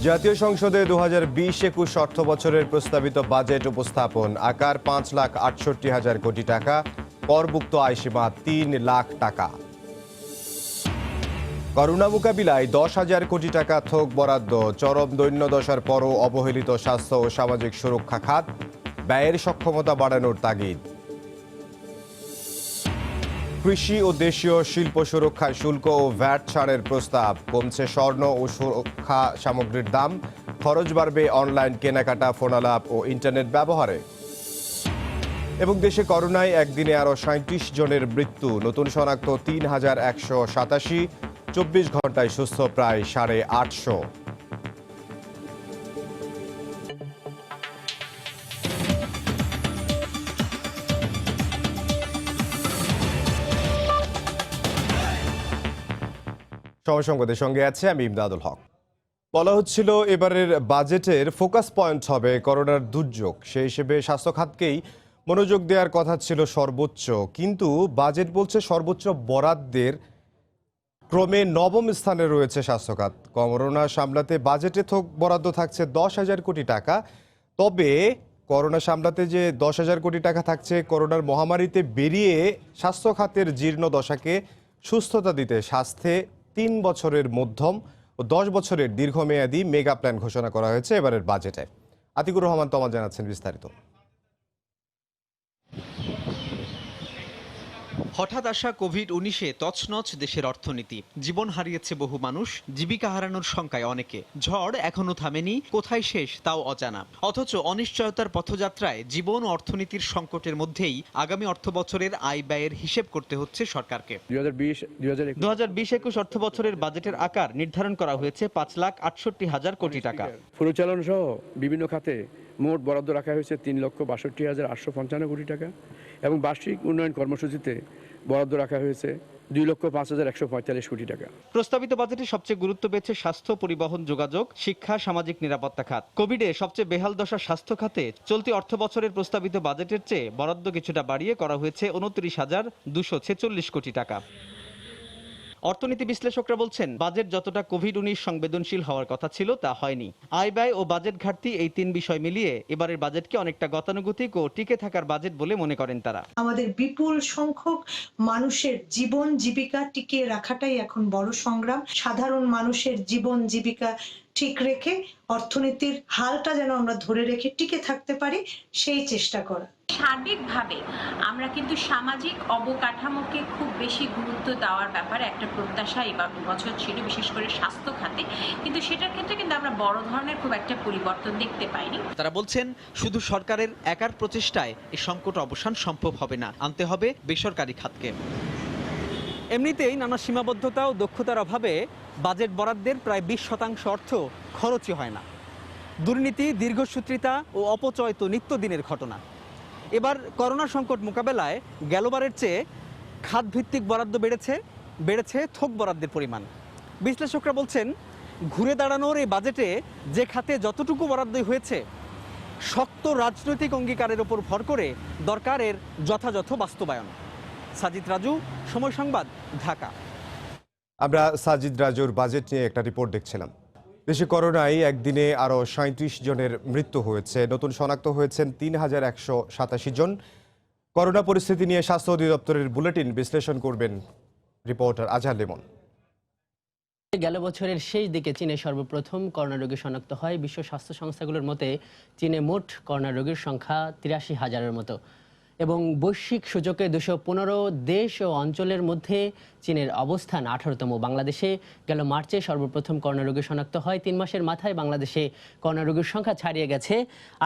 জাতীয় সংসদে 2020-21 অর্থবছরের প্রস্তাবিত বাজেট উপস্থাপন। আকার 5,68,000 কোটি টাকা, করমুক্ত আয়সীমা 3 লাখ টাকা। করোনা মোকাবিলায় 10,000 কোটি টাকা থোক বরাদ্দ। চরম দৈন্যদশার পরও অবহেলিত স্বাস্থ্য ও সামাজিক সুরক্ষা খাত, ব্যয়ের সক্ষমতা বাড়ানোর তাগিদ। কৃষি ও দেশীয় শিল্প সুরক্ষায় শুল্ক ও ভ্যাট ছাড়ের প্রস্তাব। কমছে স্বর্ণ ও সুরক্ষা সামগ্রীর দাম, খরচ বাড়বে অনলাইন কেনাকাটা, ফোনালাপ ও ইন্টারনেট ব্যবহারে। এবং দেশে করোনায় একদিনে আরও 37 জনের মৃত্যু, নতুন শনাক্ত 3,187, 24 ঘন্টায় সুস্থ প্রায় 850। সংবাদের সঙ্গে আছে আমি ইমদাদুল হক। বলা হচ্ছিল এবারের বাজেটের ফোকাস পয়েন্ট হবে করোনার দুর্যোগ। সেই হিসেবে স্বাস্থ্য খাতকেই মনোযোগ দেওয়ার কথা ছিল সর্বোচ্চ, কিন্তু বাজেট বলছে সর্বোচ্চ বরাদ্দের ক্রমে নবম স্থানে রয়েছে স্বাস্থ্য খাত। করোনা সামলাতে বাজেটে থোক বরাদ্দ থাকছে 10,000 কোটি টাকা। তবে করোনা সামলাতে যে 10,000 কোটি টাকা থাকছে, করোনার মহামারীতে বেরিয়ে স্বাস্থ্য খাতের জীর্ণ দশাকে সুস্থতা দিতে স্বাস্থ্যে 3 বছরের মধ্যম ও 10 বছরের দীর্ঘমেয়াদী মেগা প্ল্যান ঘোষণা করা হয়েছে এবারের বাজেটে। আতিকুর রহমান তমাল জানাচ্ছেন বিস্তারিত। হঠাৎ আসা কোভিড-19 তছনছ দেশের অর্থনীতি, জীবন হারিয়েছে বহু মানুষ, জীবিকা হারানোর শঙ্কায় অনেকে। ঝড় এখনো থামেনি, কোথায় শেষ তাও অজানা। অথচ অনিশ্চয়তার পথযাত্রায় জীবন ও অর্থনীতির সংকটের মধ্যেই আগামী অর্থবছরের আয় ব্যয়ের হিসেব করতে হচ্ছে সরকারকে। 2020-21 অর্থবছরের বাজেটের আকার নির্ধারণ করা হয়েছে 5,68,000 কোটি টাকা। পরিচালন সহ বিভিন্ন খাতে মোট বরাদ্দ রাখা হয়েছে 3,62,855 কোটি টাকা এবং বার্ষিক উন্নয়ন কর্মসূচিতে বরাদ্দ রাখা হয়েছে 2,05,145 কোটি টাকা। প্রস্তাবিত বাজেটে সবচেয়ে গুরুত্ব পেয়েছে স্বাস্থ্য, পরিবহন, যোগাযোগ, শিক্ষা, সামাজিক নিরাপত্তা খাত। কোভিডে সবচেয়ে বেহাল দশা স্বাস্থ্য খাতে চলতি অর্থবছরের প্রস্তাবিত বাজেটের চেয়ে বরাদ্দ কিছুটা বাড়িয়ে করা হয়েছে 29,246 কোটি টাকা। অর্থনীতি বিশ্লেষকরা বলছেন, বাজেট যতটা কোভিড-19 সংবেদনশীল হওয়ার কথা ছিল তা হয়নি। আয় ব্যয় ও বাজেট ঘাটতি, এই 3 বিষয় মিলিয়ে এবারের বাজেটকে অনেকটা গতানুগতিক ও টিকে থাকার বাজেট বলে মনে করেন তারা। আমাদের বিপুল সংখ্যক মানুষের জীবন জীবিকা টিকিয়ে রাখাটাই এখন বড় সংগ্রাম। সাধারণ মানুষের জীবন জীবিকা ঠিক রেখে অর্থনীতির হালটা যেন আমরা ধরে রেখে টিকে থাকতে পারি, সেই চেষ্টা করা। সার্বিকভাবে আমরা কিন্তু সামাজিক অবকাঠামোকে খুব বেশি গুরুত্ব দেওয়ার ব্যাপারে একটা প্রত্যাশা এবার বছর ছিল, বিশেষ করে স্বাস্থ্য খাতে, কিন্তু সেটার ক্ষেত্রে কিন্তু আমরা বড় ধরনের খুব একটা পরিবর্তন দেখতে পাইনি। তারা বলছেন, শুধু সরকারের একার প্রচেষ্টায় এই সংকট অবসান সম্ভব হবে না, আনতে হবে বেসরকারি খাতকে। এমনিতেই নানা সীমাবদ্ধতা ও দক্ষতার অভাবে বাজেট বরাদ্দের প্রায় 20% অর্থ খরচই হয় না। দুর্নীতি, দীর্ঘসূত্রিতা ও অপচয় তো নিত্যদিনের ঘটনা। এবার করোনা সংকট মোকাবেলায় গেলবারের চেয়ে খাতভিত্তিক বরাদ্দ বেড়েছে থোক বরাদ্দের পরিমাণ। বিশ্লেষকরা বলছেন, ঘুরে দাঁড়ানোর এই বাজেটে যে খাতে যতটুকু বরাদ্দই হয়েছে, শক্ত রাজনৈতিক অঙ্গীকারের ওপর ভর করে দরকার এর যথাযথ বাস্তবায়ন। সাজিদ রাজু, সময় সংবাদ, ঢাকা। আমরা সাজিদ রাজুর বাজেট নিয়ে একটা রিপোর্ট দেখছিলাম। দেশে করোনায় একদিনে আরও 37 জনের মৃত্যু হয়েছে, নতুন শনাক্ত হয়েছেন 3,187 জন। করোনা পরিস্থিতি নিয়ে স্বাস্থ্য অধিদপ্তরের বুলেটিন বিশ্লেষণ করবেন রিপোর্টার আজহার লিমন। গেল বছরের শেষ দিকে চীনে সর্বপ্রথম করোনা রোগী শনাক্ত হয়। বিশ্ব স্বাস্থ্য সংস্থাগুলোর মতে চীনে মোট করোনা রোগীর সংখ্যা 83,000-এর মতো এবং বৈশ্বিক সূচকে 215 দেশ ও অঞ্চলের মধ্যে চীনের অবস্থান 18তম। বাংলাদেশে গেল মার্চে সর্বপ্রথম করোনা রোগী শনাক্ত হয়। 3 মাসের মাথায় বাংলাদেশে করোনা রোগীর সংখ্যা ছাড়িয়ে গেছে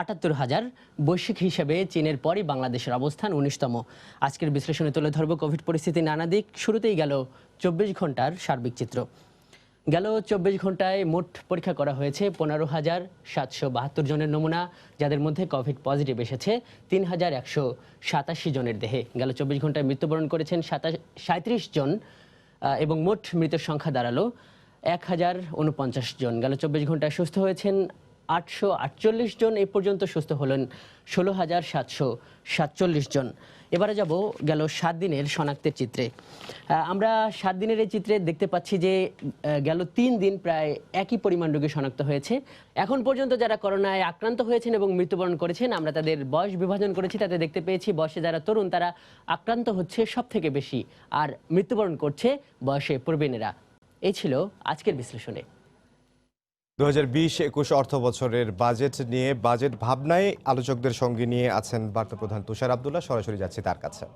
78,000। বৈশ্বিক হিসেবে চীনের পরই বাংলাদেশের অবস্থান 19তম। আজকের বিশ্লেষণে তুলে ধরব কোভিড পরিস্থিতির নানা দিক। শুরুতেই গেল 24 ঘন্টার সার্বিক চিত্র। গেল 24 ঘন্টায় মোট পরীক্ষা করা হয়েছে 15,772 জনের নমুনা, যাদের মধ্যে কোভিড পজিটিভ এসেছে 3,187 জনের দেহে। গেল 24 ঘন্টায় মৃত্যুবরণ করেছেন 37 জন এবং মোট মৃতের সংখ্যা দাঁড়ালো 1,049 জন। গেল 24 ঘন্টায় সুস্থ হয়েছেন 848 জন, এ পর্যন্ত সুস্থ হলেন 16,747 জন। এবারে যাব গেল 7 দিনের শনাক্তের চিত্রে। আমরা 7 দিনের এই চিত্রে দেখতে পাচ্ছি যে গেল 3 দিন প্রায় একই পরিমাণ রোগী শনাক্ত হয়েছে। এখন পর্যন্ত যারা করোনায় আক্রান্ত হয়েছেন এবং মৃত্যুবরণ করেছেন, আমরা তাদের বয়স বিভাজন করেছি, তাতে দেখতে পেয়েছি বয়সে যারা তরুণ তারা আক্রান্ত হচ্ছে সব থেকে বেশি, আর মৃত্যুবরণ করছে বয়সে প্রবীণেরা। এই ছিল আজকের বিশ্লেষণে। 2020-21 অর্থ বছরের বাজেট নিয়ে বাজেট ভাবনায় আলোচকদের সঙ্গে নিয়ে আছেন বার্তা প্রধান তুষার আব্দুল্লাহ। সরাসরি যাচ্ছি তার কাছে।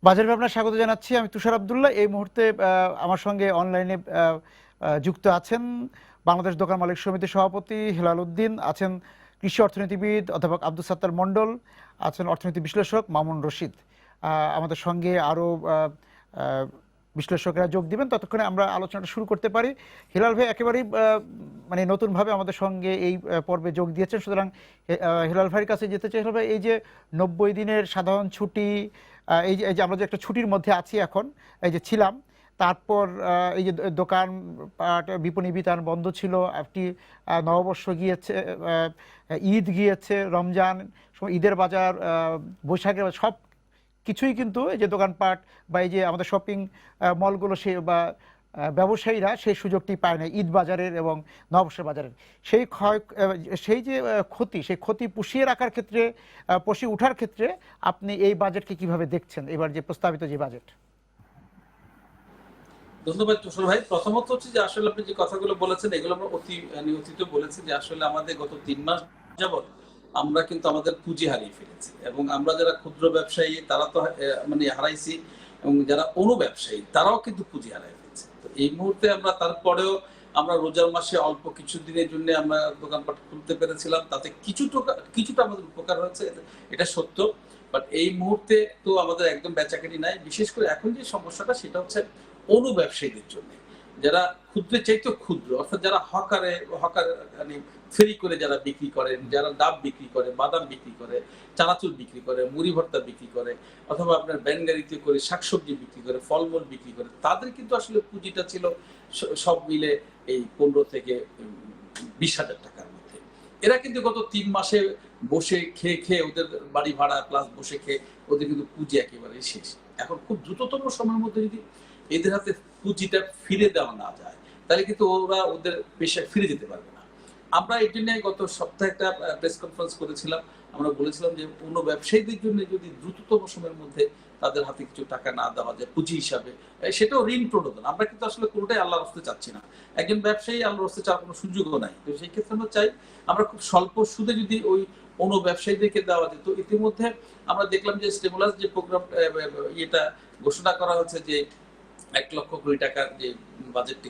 বাজেট ভাবনা স্বাগত জানাচ্ছি। আমি তুষার আব্দুল্লাহ। এই মুহূর্তে আমার সঙ্গে অনলাইনে যুক্ত আছেন বাংলাদেশ দোকান মালিক সমিতির সভাপতি হেলাল উদ্দিন, আছেন কৃষি অর্থনীতিবিদ অধ্যাপক আব্দুল সাত্তার মণ্ডল, আছেন অর্থনীতি বিশ্লেষক মামুন রশিদ। আমাদের সঙ্গে আরও বিশ্লেষকরা যোগ দিবেন। ততক্ষণে আমরা আলোচনাটা শুরু করতে পারি। হেলাল ভাই একেবারেই মানে নতুনভাবে আমাদের সঙ্গে এই পর্বে যোগ দিয়েছেন, সুতরাং হেলাল ভাইয়ের কাছে যেতে চাই। হেলাল ভাই, এই যে 90 দিনের সাধারণ ছুটি, এই যে আমরা যে একটা ছুটির মধ্যে আছি এখন, এই যে ছিলাম, তারপর এই যে দোকান বিপণী বিতান বন্ধ ছিল, একটি নববর্ষ গিয়েছে, ঈদ গিয়েছে, রমজান, ঈদের বাজার, বৈশাখের সব কিছুই কিন্তু এই যে দোকানপাট বা এই যে আমাদের শপিং মলগুলো সে বা ব্যবসায়ীরা সেই সুযোগটি পায় না ঈদ বাজারের এবং নববর্ষের বাজারের। সেই যে ক্ষতি, সেই ক্ষতি পুষিয়ে রাখার ক্ষেত্রে, পুষিয়ে ওঠার ক্ষেত্রে আপনি এই বাজেটকে কিভাবে দেখছেন, এবার যে প্রস্তাবিত যে বাজেট? ধন্যবাদ তুষার ভাই। প্রথমত হচ্ছে যে আসলে আপনি যে কথাগুলো বলেছেন এগুলো আমরা নিয়মিত বলেছি যে আসলে আমাদের গত 3 মাস যাবত আমরা কিন্তু আমাদের পুঁজি হারিয়ে ফেলেছি, এবং আমরা যারা ক্ষুদ্র ব্যবসায়ী তারা তো মানে হারাইছি, এবং যারা ব্যবসায়ী তারাও কিন্তু পুঁজি হারাই ফেলছে। তো এই মুহূর্তে আমরা তারপরেও আমরা রোজার মাসে অল্প কিছু দিনের জন্য আমরা দোকানপাট খুলতে পেরেছিলাম, তাতে কিছুটা আমাদের উপকার হয়েছে, এটা সত্য। বাট এই মুহূর্তে তো আমাদের একদম বেচাকেনি নাই। বিশেষ করে এখন যে সমস্যাটা সেটা হচ্ছে ব্যবসায়ীদের জন্য, যারা ক্ষুদ্রের চাইতে ক্ষুদ্র, অর্থাৎ যারা হকার মানে ফেরি করে যারা বিক্রি করেন, যারা ডাব বিক্রি করে, বাদাম বিক্রি করে, চানাচুর বিক্রি করে, মুড়ি ভর্তা বিক্রি করে, অথবা আপনার ব্যান গাড়িতে করে শাকসবজি বিক্রি করে, ফলমূল বিক্রি করে, তাদের কিন্তু আসলে পুঁজিটা ছিল সব মিলে এই 15 থেকে 20,000 টাকার মধ্যে। এরা কিন্তু গত 3 মাসে বসে খেয়ে ওদের বাড়ি ভাড়া প্লাস বসে খেয়ে ওদের কিন্তু পুঁজি একেবারে শেষ। এখন খুব দ্রুততম সময়ের মধ্যে যদি এদের হাতে পুঁজিটা ফিরে দেওয়া না যায় তাহলে কিন্তু ওরা ওদের পেশায় ফিরে যেতে পারবে না। আমরা এই জন্য গত সপ্তাহে একটা প্রেস কনফারেন্স করেছিলাম। আমরা বলেছিলাম যে ব্যবসায়ীদের জন্য যদি দ্রুততম সময়ের মধ্যে তাদের হাতে কিছু টাকা না দেওয়া যায় পুঁজি হিসাবে, সেটাও ঋণ প্রণোদন। আমরা কিন্তু আসলে কোনোটাই আল্লাহর রাস্তে চাচ্ছি না। একজন ব্যবসায়ী আল্লাহর রাস্তে চাওয়ার কোনো সুযোগও নাই। তো সেই ক্ষেত্রে আমরা চাই আমরা খুব স্বল্প সুদে যদি ওই ব্যবসায়ীদেরকে দেওয়া যেত। ইতিমধ্যে আমরা দেখলাম যে স্টিমুলাস যে প্রোগ্রাম এটা ঘোষণা করা হচ্ছে যে 1 লক্ষ কোটি টাকার যে বাজেটটি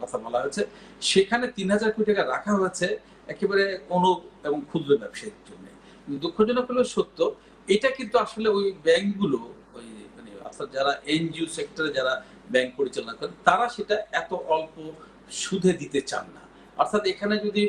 কথা বলা হয়েছে, সেখানে 3,000 কোটি টাকা রাখা হয়েছে একেবারে এবং ক্ষুদ্র ব্যবসায়ীর জন্য। দুঃখজনক হলেও সত্য, এটা কিন্তু আসলে ওই ব্যাংকগুলো, ওই মানে অর্থাৎ যারা এনজিও সেক্টরে যারা ব্যাংক পরিচালনা করেন তারা সেটা এত অল্প সুদে দিতে চান না। অর্থাৎ এখানে যদি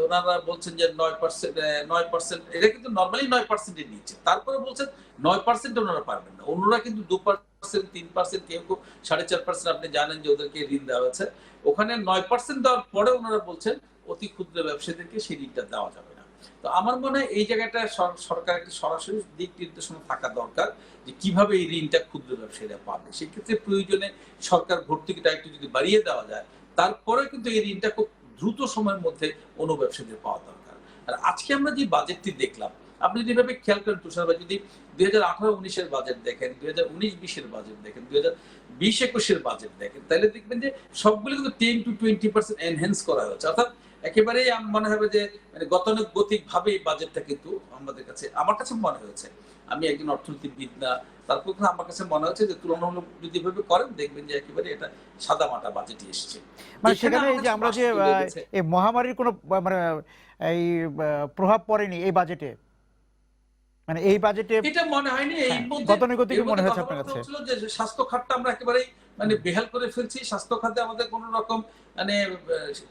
ওনারা বলছেন যে 9%, এটা কিন্তু নর্মালি 9% নিচ্ছে, তারপরে বলছেন 9% ওনারা পারবেন না। অন্যরা কিন্তু 2%, 3%, কেউ 4.5%, আপনি জানেন যে ওদেরকে ঋণ দেওয়া হয়েছে। ওখানে 9% দেওয়ার পরে ওনারা বলছেন অতি ক্ষুদ্র ব্যবসায়ীদেরকে সেই ঋণটা দেওয়া যাবে না। তো আমার মনে হয় এই জায়গাটা সরকার একটি সরাসরি দিক নির্দেশনা থাকা দরকার যে কিভাবে এই ঋণটা ক্ষুদ্র ব্যবসায়ীরা পাবে। সেক্ষেত্রে প্রয়োজনে সরকার ভর্তুকিটা একটু যদি বাড়িয়ে দেওয়া যায়, তারপরে কিন্তু এই ঋণটা খুব দ্রুত সময়ের মধ্যে ব্যবসায়ীদের পাওয়া দরকার। আর আজকে আমরা যে বাজেটটি দেখলাম, আপনি যেভাবে খেয়াল করেন তুষার ভাই, যদি 2018-19-এর বাজেট দেখেন, 2019-20-এর বাজেট দেখেন, 2020-21-এর বাজেট দেখেন, তাহলে দেখবেন যে সবগুলো কিন্তু 10 to 20% এনহ্যান্স করা হয়েছে। অর্থাৎ একেবারেই মনে হবে যে মানে গতানুগতিক ভাবে এই বাজেটটা কিন্তু আমার কাছে মনে হয়েছে, আমি একজন অর্থনীতিবিদ না, তারপর আমার কাছে মনে হচ্ছে যে তুলনামূলক যদি এভাবে করেন দেখবেন যে একেবারে এটা সাদামাটা বাজেটই এসেছে। মানে সেখানে এই যে আমরা যে এই মহামারীর কোনো মানে এই প্রভাব পড়েনি এই বাজেটে? মানে এই বাজেটে এটা মনে হয়নি এই হ্যাঁ, মধ্যে গতানুগতিক মনে হয়েছে আপনার কথাবার্তা কাছে? হচ্ছিল যে স্বাস্থ্য খাতটা আমরা একেবারে মানে বেহাল করে ফেলছি, স্বাস্থ্য খাতে আমাদের কোনো রকম মানে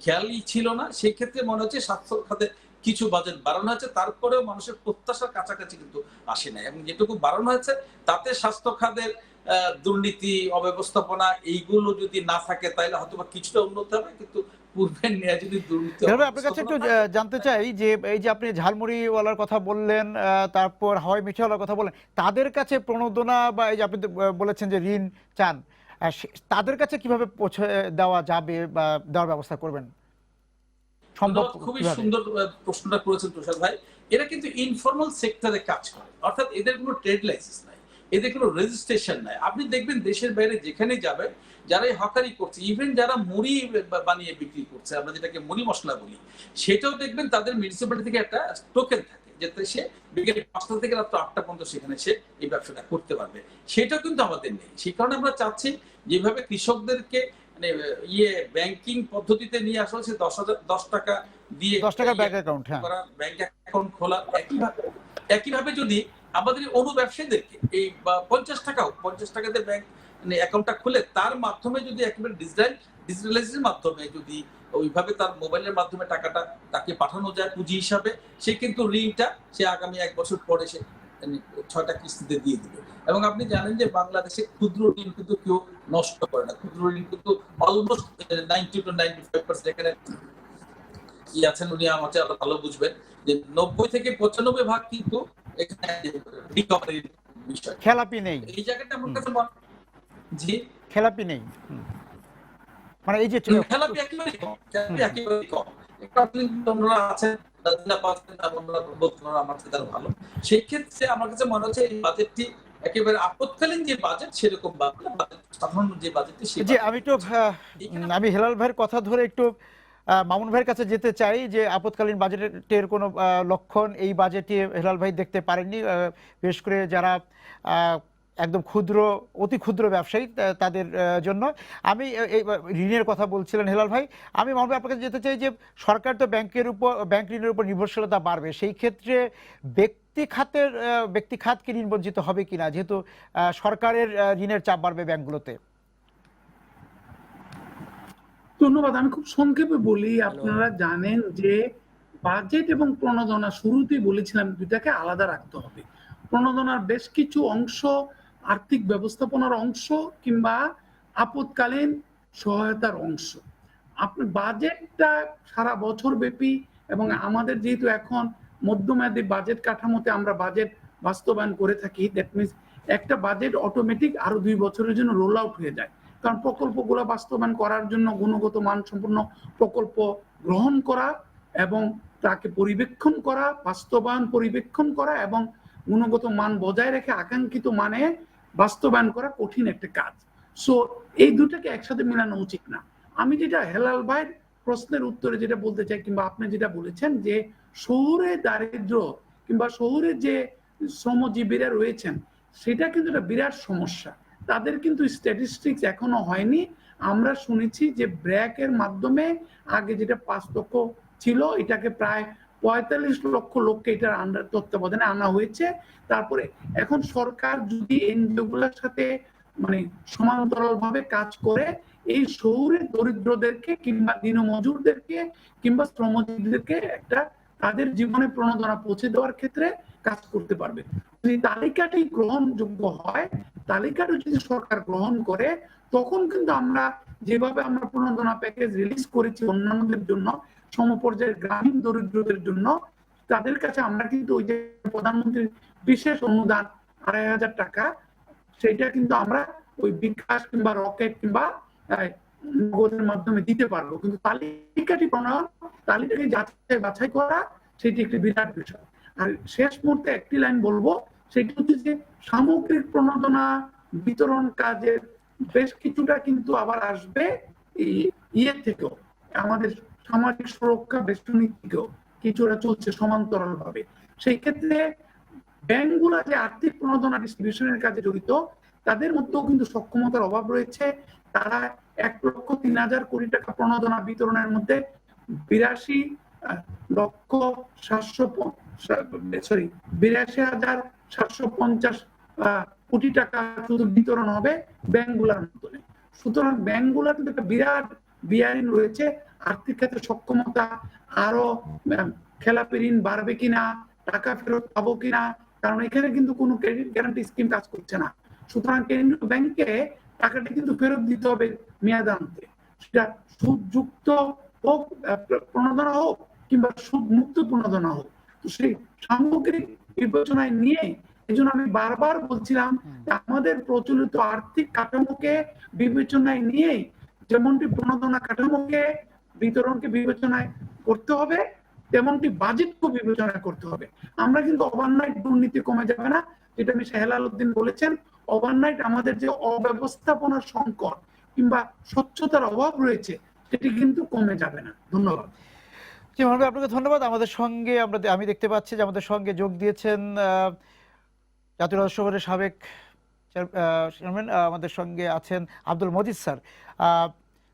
খেয়ালই ছিল না। সেই ক্ষেত্রে মনে হচ্ছে স্বাস্থ্য খাতে কিছু বাজেট বাড়ানো হয়েছে, তারপরেও মানুষের প্রত্যাশার কাছাকাছি কিন্তু আসে নাই, এবং যেটুকু বাড়ানো হয়েছে তাতে স্বাস্থ্য খাতের দুর্নীতি, অব্যবস্থাপনা এইগুলো যদি না থাকে তাহলে হয়তো বা কিছুটা উন্নত হবে, কিন্তু পূর্বের ন্যায় যদি দুর্নীতি আপনার কাছে একটু জানতে চাই যে এই যে আপনি ঝালমুড়িওয়ালার কথা বললেন, তারপর হাওয়াই মিঠাইওয়ালার কথা বললেন, তাদের কাছে প্রণোদনা বা এই যে আপনি বলেছেন যে ঋণ চান, তাদের কাছে কিভাবে পৌঁছে দেওয়া যাবে বা দেওয়ার ব্যবস্থা করবেন সম্ভব? খুবই সুন্দর প্রশ্নটা করেছেন তুষার ভাই। এরা কিন্তু ইনফর্মাল সেক্টরে কাজ করে, অর্থাৎ এদের কোনো ট্রেড লাইসেন্স নাই, এদের কোনো রেজিস্ট্রেশন নাই। আপনি দেখবেন দেশের বাইরে যেখানে যাবেন, যারা হকারি করছে, ইভেন যারা মুড়ি বানিয়ে বিক্রি করছে, আমরা যেটাকে মুড়ি মশলা বলি, সেটাও দেখবেন তাদের মিউনিসিপ্যালিটি থেকে একটা টোকেন থাকে, যাতে সে বিকেল 5টা থেকে রাত 8টা পর্যন্ত সেখানে সে এই ব্যবসাটা করতে পারবে। সেটাও কিন্তু আমাদের নেই। সেই কারণে আমরা চাচ্ছি যেভাবে কৃষকদেরকে মানে ব্যাংকিং পদ্ধতিতে নিয়ে আসা হচ্ছে, 10 টাকা দিয়ে 10 টাকার ব্যাংক অ্যাকাউন্ট, হ্যাঁ, ব্যাংক অ্যাকাউন্ট খোলা, একইভাবে যদি আমাদের অনু ব্যবসায়ীদেরকে এই 50 টাকাতে ব্যাংক মানে অ্যাকাউন্টটা খুলে তার মাধ্যমে যদি একেবারে ডিজিটালাইজেশনের মাধ্যমে যদি ওইভাবে তার মোবাইলের মাধ্যমে টাকাটা তাকে পাঠানো যায় পুঁজি হিসাবে, সে কিন্তু ঋণটা সে আগামী 1 বছর পরে সে 6টা কিস্তিতে দিয়ে দিবে। এবং আপনি জানেন যে বাংলাদেশে ক্ষুদ্র ঋণ কিন্তু কেউ নষ্ট করে না, ক্ষুদ্র ঋণ কিন্তু অলমোস্ট 90 to 95% এখানে কি আছেন উনি আমাকে আরো ভালো বুঝবেন যে 90 থেকে 95% কিন্তু এখানে রিকভারির বিষয়, খেলাপি নেই, এই জায়গাটা আমার কাছে জি খেলাপি নেই, মানে এই যে খেলাপি একেবারে কম, একেবারে কম। তোমরা আছেন আমার সাথে ভালো। সেই ক্ষেত্রে আমার কাছে মনে হচ্ছে এই বাজেটটি একেবারে আপৎকালীন যে বাজেট সেরকম সাধারণ যে বাজেটটি আমি হেলাল ভাইয়ের কথা ধরে একটু মামুন ভাইয়ের কাছে যেতে চাই যে আপৎকালীন বাজেটের কোনো লক্ষণ এই বাজেটে হেলাল ভাই দেখতে পারেননি, বিশেষ করে যারা একদম অতি ক্ষুদ্র ব্যবসায়ী তাদের জন্য। আমি এই ঋণের কথা বলছিলেন হেলাল ভাই, আমি মামুন ভাই আপনার কাছে যেতে চাই যে সরকার তো ব্যাংক ঋণের উপর নির্ভরশীলতা বাড়বে, সেই ক্ষেত্রে ব্যক্তি খাত কি ঋণ বঞ্চিত হবে কিনা, যেহেতু সরকারের ঋণের চাপ বাড়বে ব্যাংকগুলোতে? ধন্যবাদ। আমি খুব সংক্ষেপে বলি, আপনারা জানেন যে বাজেট এবং প্রণোদনা শুরুতেই বলেছিলাম দুটাকে আলাদা রাখতে হবে। প্রণোদনার বেশ কিছু অংশ আর্থিক ব্যবস্থাপনার অংশ কিংবা আপৎকালীন সহায়তার অংশ। আপনি বাজেটটা সারা বছর ব্যাপী, এবং আমাদের যেহেতু এখন মধ্যমেয়াদী বাজেট কাঠামোতে আমরা বাজেট বাস্তবায়ন করে থাকি, দ্যাট মিনস একটা বাজেট অটোমেটিক আরো 2 বছরের জন্য রোল আউট হয়ে যায়। কারণ প্রকল্পগুলো বাস্তবায়ন করার জন্য গুণগত মানসম্পন্ন প্রকল্প গ্রহণ করা এবং তাকে পরিবেক্ষণ করা, বাস্তবায়ন পরিবেক্ষণ করা এবং গুণগত মান বজায় রেখে আকাঙ্ক্ষিত মানে বাস্তবায়ন করা কঠিন একটা কাজ। সো এই দুটাকে একসাথে মেলানো উচিত না। আমি যেটা হেলাল ভাইয়ের প্রশ্নের উত্তরে যেটা বলতে চাই, কিংবা আপনি যেটা বলেছেন যে শহুরে দারিদ্র কিংবা শহুরে যে শ্রমজীবীরা রয়েছেন, সেটা কিন্তু একটা বিরাট সমস্যা। তাদের কিন্তু স্ট্যাটিস্টিক্স এখনো হয়নি। আমরা শুনেছি যে ব্র্যাক এর মাধ্যমে আগে যেটা 5 লক্ষ ছিল, এটাকে প্রায় 45 লক্ষ লোককে এটার আন্ডার তত্ত্বাবধানে আনা হয়েছে। তারপরে এখন সরকার যদি এনজিও গুলোর সাথে মানে সমান্তরাল ভাবে কাজ করে এই শহুরে দরিদ্রদেরকে কিংবা দিনমজুরদেরকে কিংবা শ্রমজীবীদেরকে একটা তাদের জীবনে প্রণোদনা পৌঁছে দেওয়ার ক্ষেত্রে কাজ করতে পারবে। যদি তালিকাটি গ্রহণযোগ্য হয়, তালিকাটা যদি সরকার গ্রহণ করে, তখন কিন্তু আমরা যেভাবে আমরা প্রণোদনা প্যাকেজ রিলিজ করেছি অন্যান্যদের জন্য, সমপর্যায়ের গ্রামীণ দরিদ্রদের জন্য, তাদের কাছে আমরা কিন্তু ওই যে প্রধানমন্ত্রীর বিশেষ অনুদান 2,500 টাকা, সেটা কিন্তু আমরা ওই বিকাশ কিংবা রকেট কিংবা নগদের মাধ্যমে দিতে পারবো। কিন্তু তালিকাটি প্রণয়ন, তালিকাটি যাচাই বাছাই করা, সেটি একটি বিরাট বিষয়। আর শেষ মুহূর্তে একটি লাইন বলবো, সেটি হচ্ছে যে সামগ্রিক প্রণোদনা বিতরণ কাজের বেশ কিছুটা কিন্তু আবার আসবে থেকেও, আমাদের সামাজিক সুরক্ষা বেষ্টনী থেকেও কিছুটা চলছে সমান্তরাল ভাবে। সেই ক্ষেত্রে ব্যাংকগুলো যে আর্থিক প্রণোদনা ডিস্ট্রিবিউশনের কাজে জড়িত, তাদের মধ্যেও কিন্তু সক্ষমতার অভাব রয়েছে। তারা 1,03,000 কোটি টাকা প্রণোদনা বিতরণের মধ্যে লক্ষ 82,750 কোটি টাকা শুধু বিতরণ হবে ব্যাংকগুলোর মাধ্যমে। সুতরাং ব্যাংকগুলোর কিন্তু একটা বিরাট বেআইন রয়েছে। আর্থিক ক্ষেত্রে সক্ষমতা আরো খেলাপি ঋণ বাড়বে কিনা, টাকা ফেরত পাবো কিনা, কারণ এখানে কিন্তু কোনো ক্রেডিট গ্যারান্টি স্কিম কাজ করছে না। সুতরাং কেন্দ্রীয় ব্যাংকে টাকাটা কিন্তু ফেরত দিতে হবে মেয়াদান্তে, সেটা সুদযুক্ত হোক, প্রণোদনা হোক কিংবা সুদ মুক্ত প্রণোদনা হোক। তো সেই সামগ্রিক বিবেচনায় নিয়ে এই জন্য আমি বারবার বলছিলাম যে আমাদের প্রচলিত আর্থিক কাঠামোকে বিবেচনায় নিয়ে যেমনটি প্রণোদনা কাঠামোকে বিতরণকে বিবেচনায় করতে হবে, তেমনটি বাজেটকে বিবেচনা করতে হবে। আমরা কিন্তু ওভারনাইট দুর্নীতি কমে যাবে না, যেটা মিস্টার হেলাল উদ্দিন বলেছেন। ওভারনাইট আমাদের যে অব্যবস্থাপনার সংকট কিংবা স্বচ্ছতার অভাব রয়েছে সেটি কিন্তু কমে যাবে না। ধন্যবাদ। জি মোহন ভাই, আপনাকে ধন্যবাদ। আমাদের সঙ্গে আমি দেখতে পাচ্ছি যে আমাদের সঙ্গে যোগ দিয়েছেন জাতীয় রাজস্ব বোর্ডের সাবেক চেয়ারম্যান, আমাদের সঙ্গে আছেন আব্দুল মজিদ স্যার।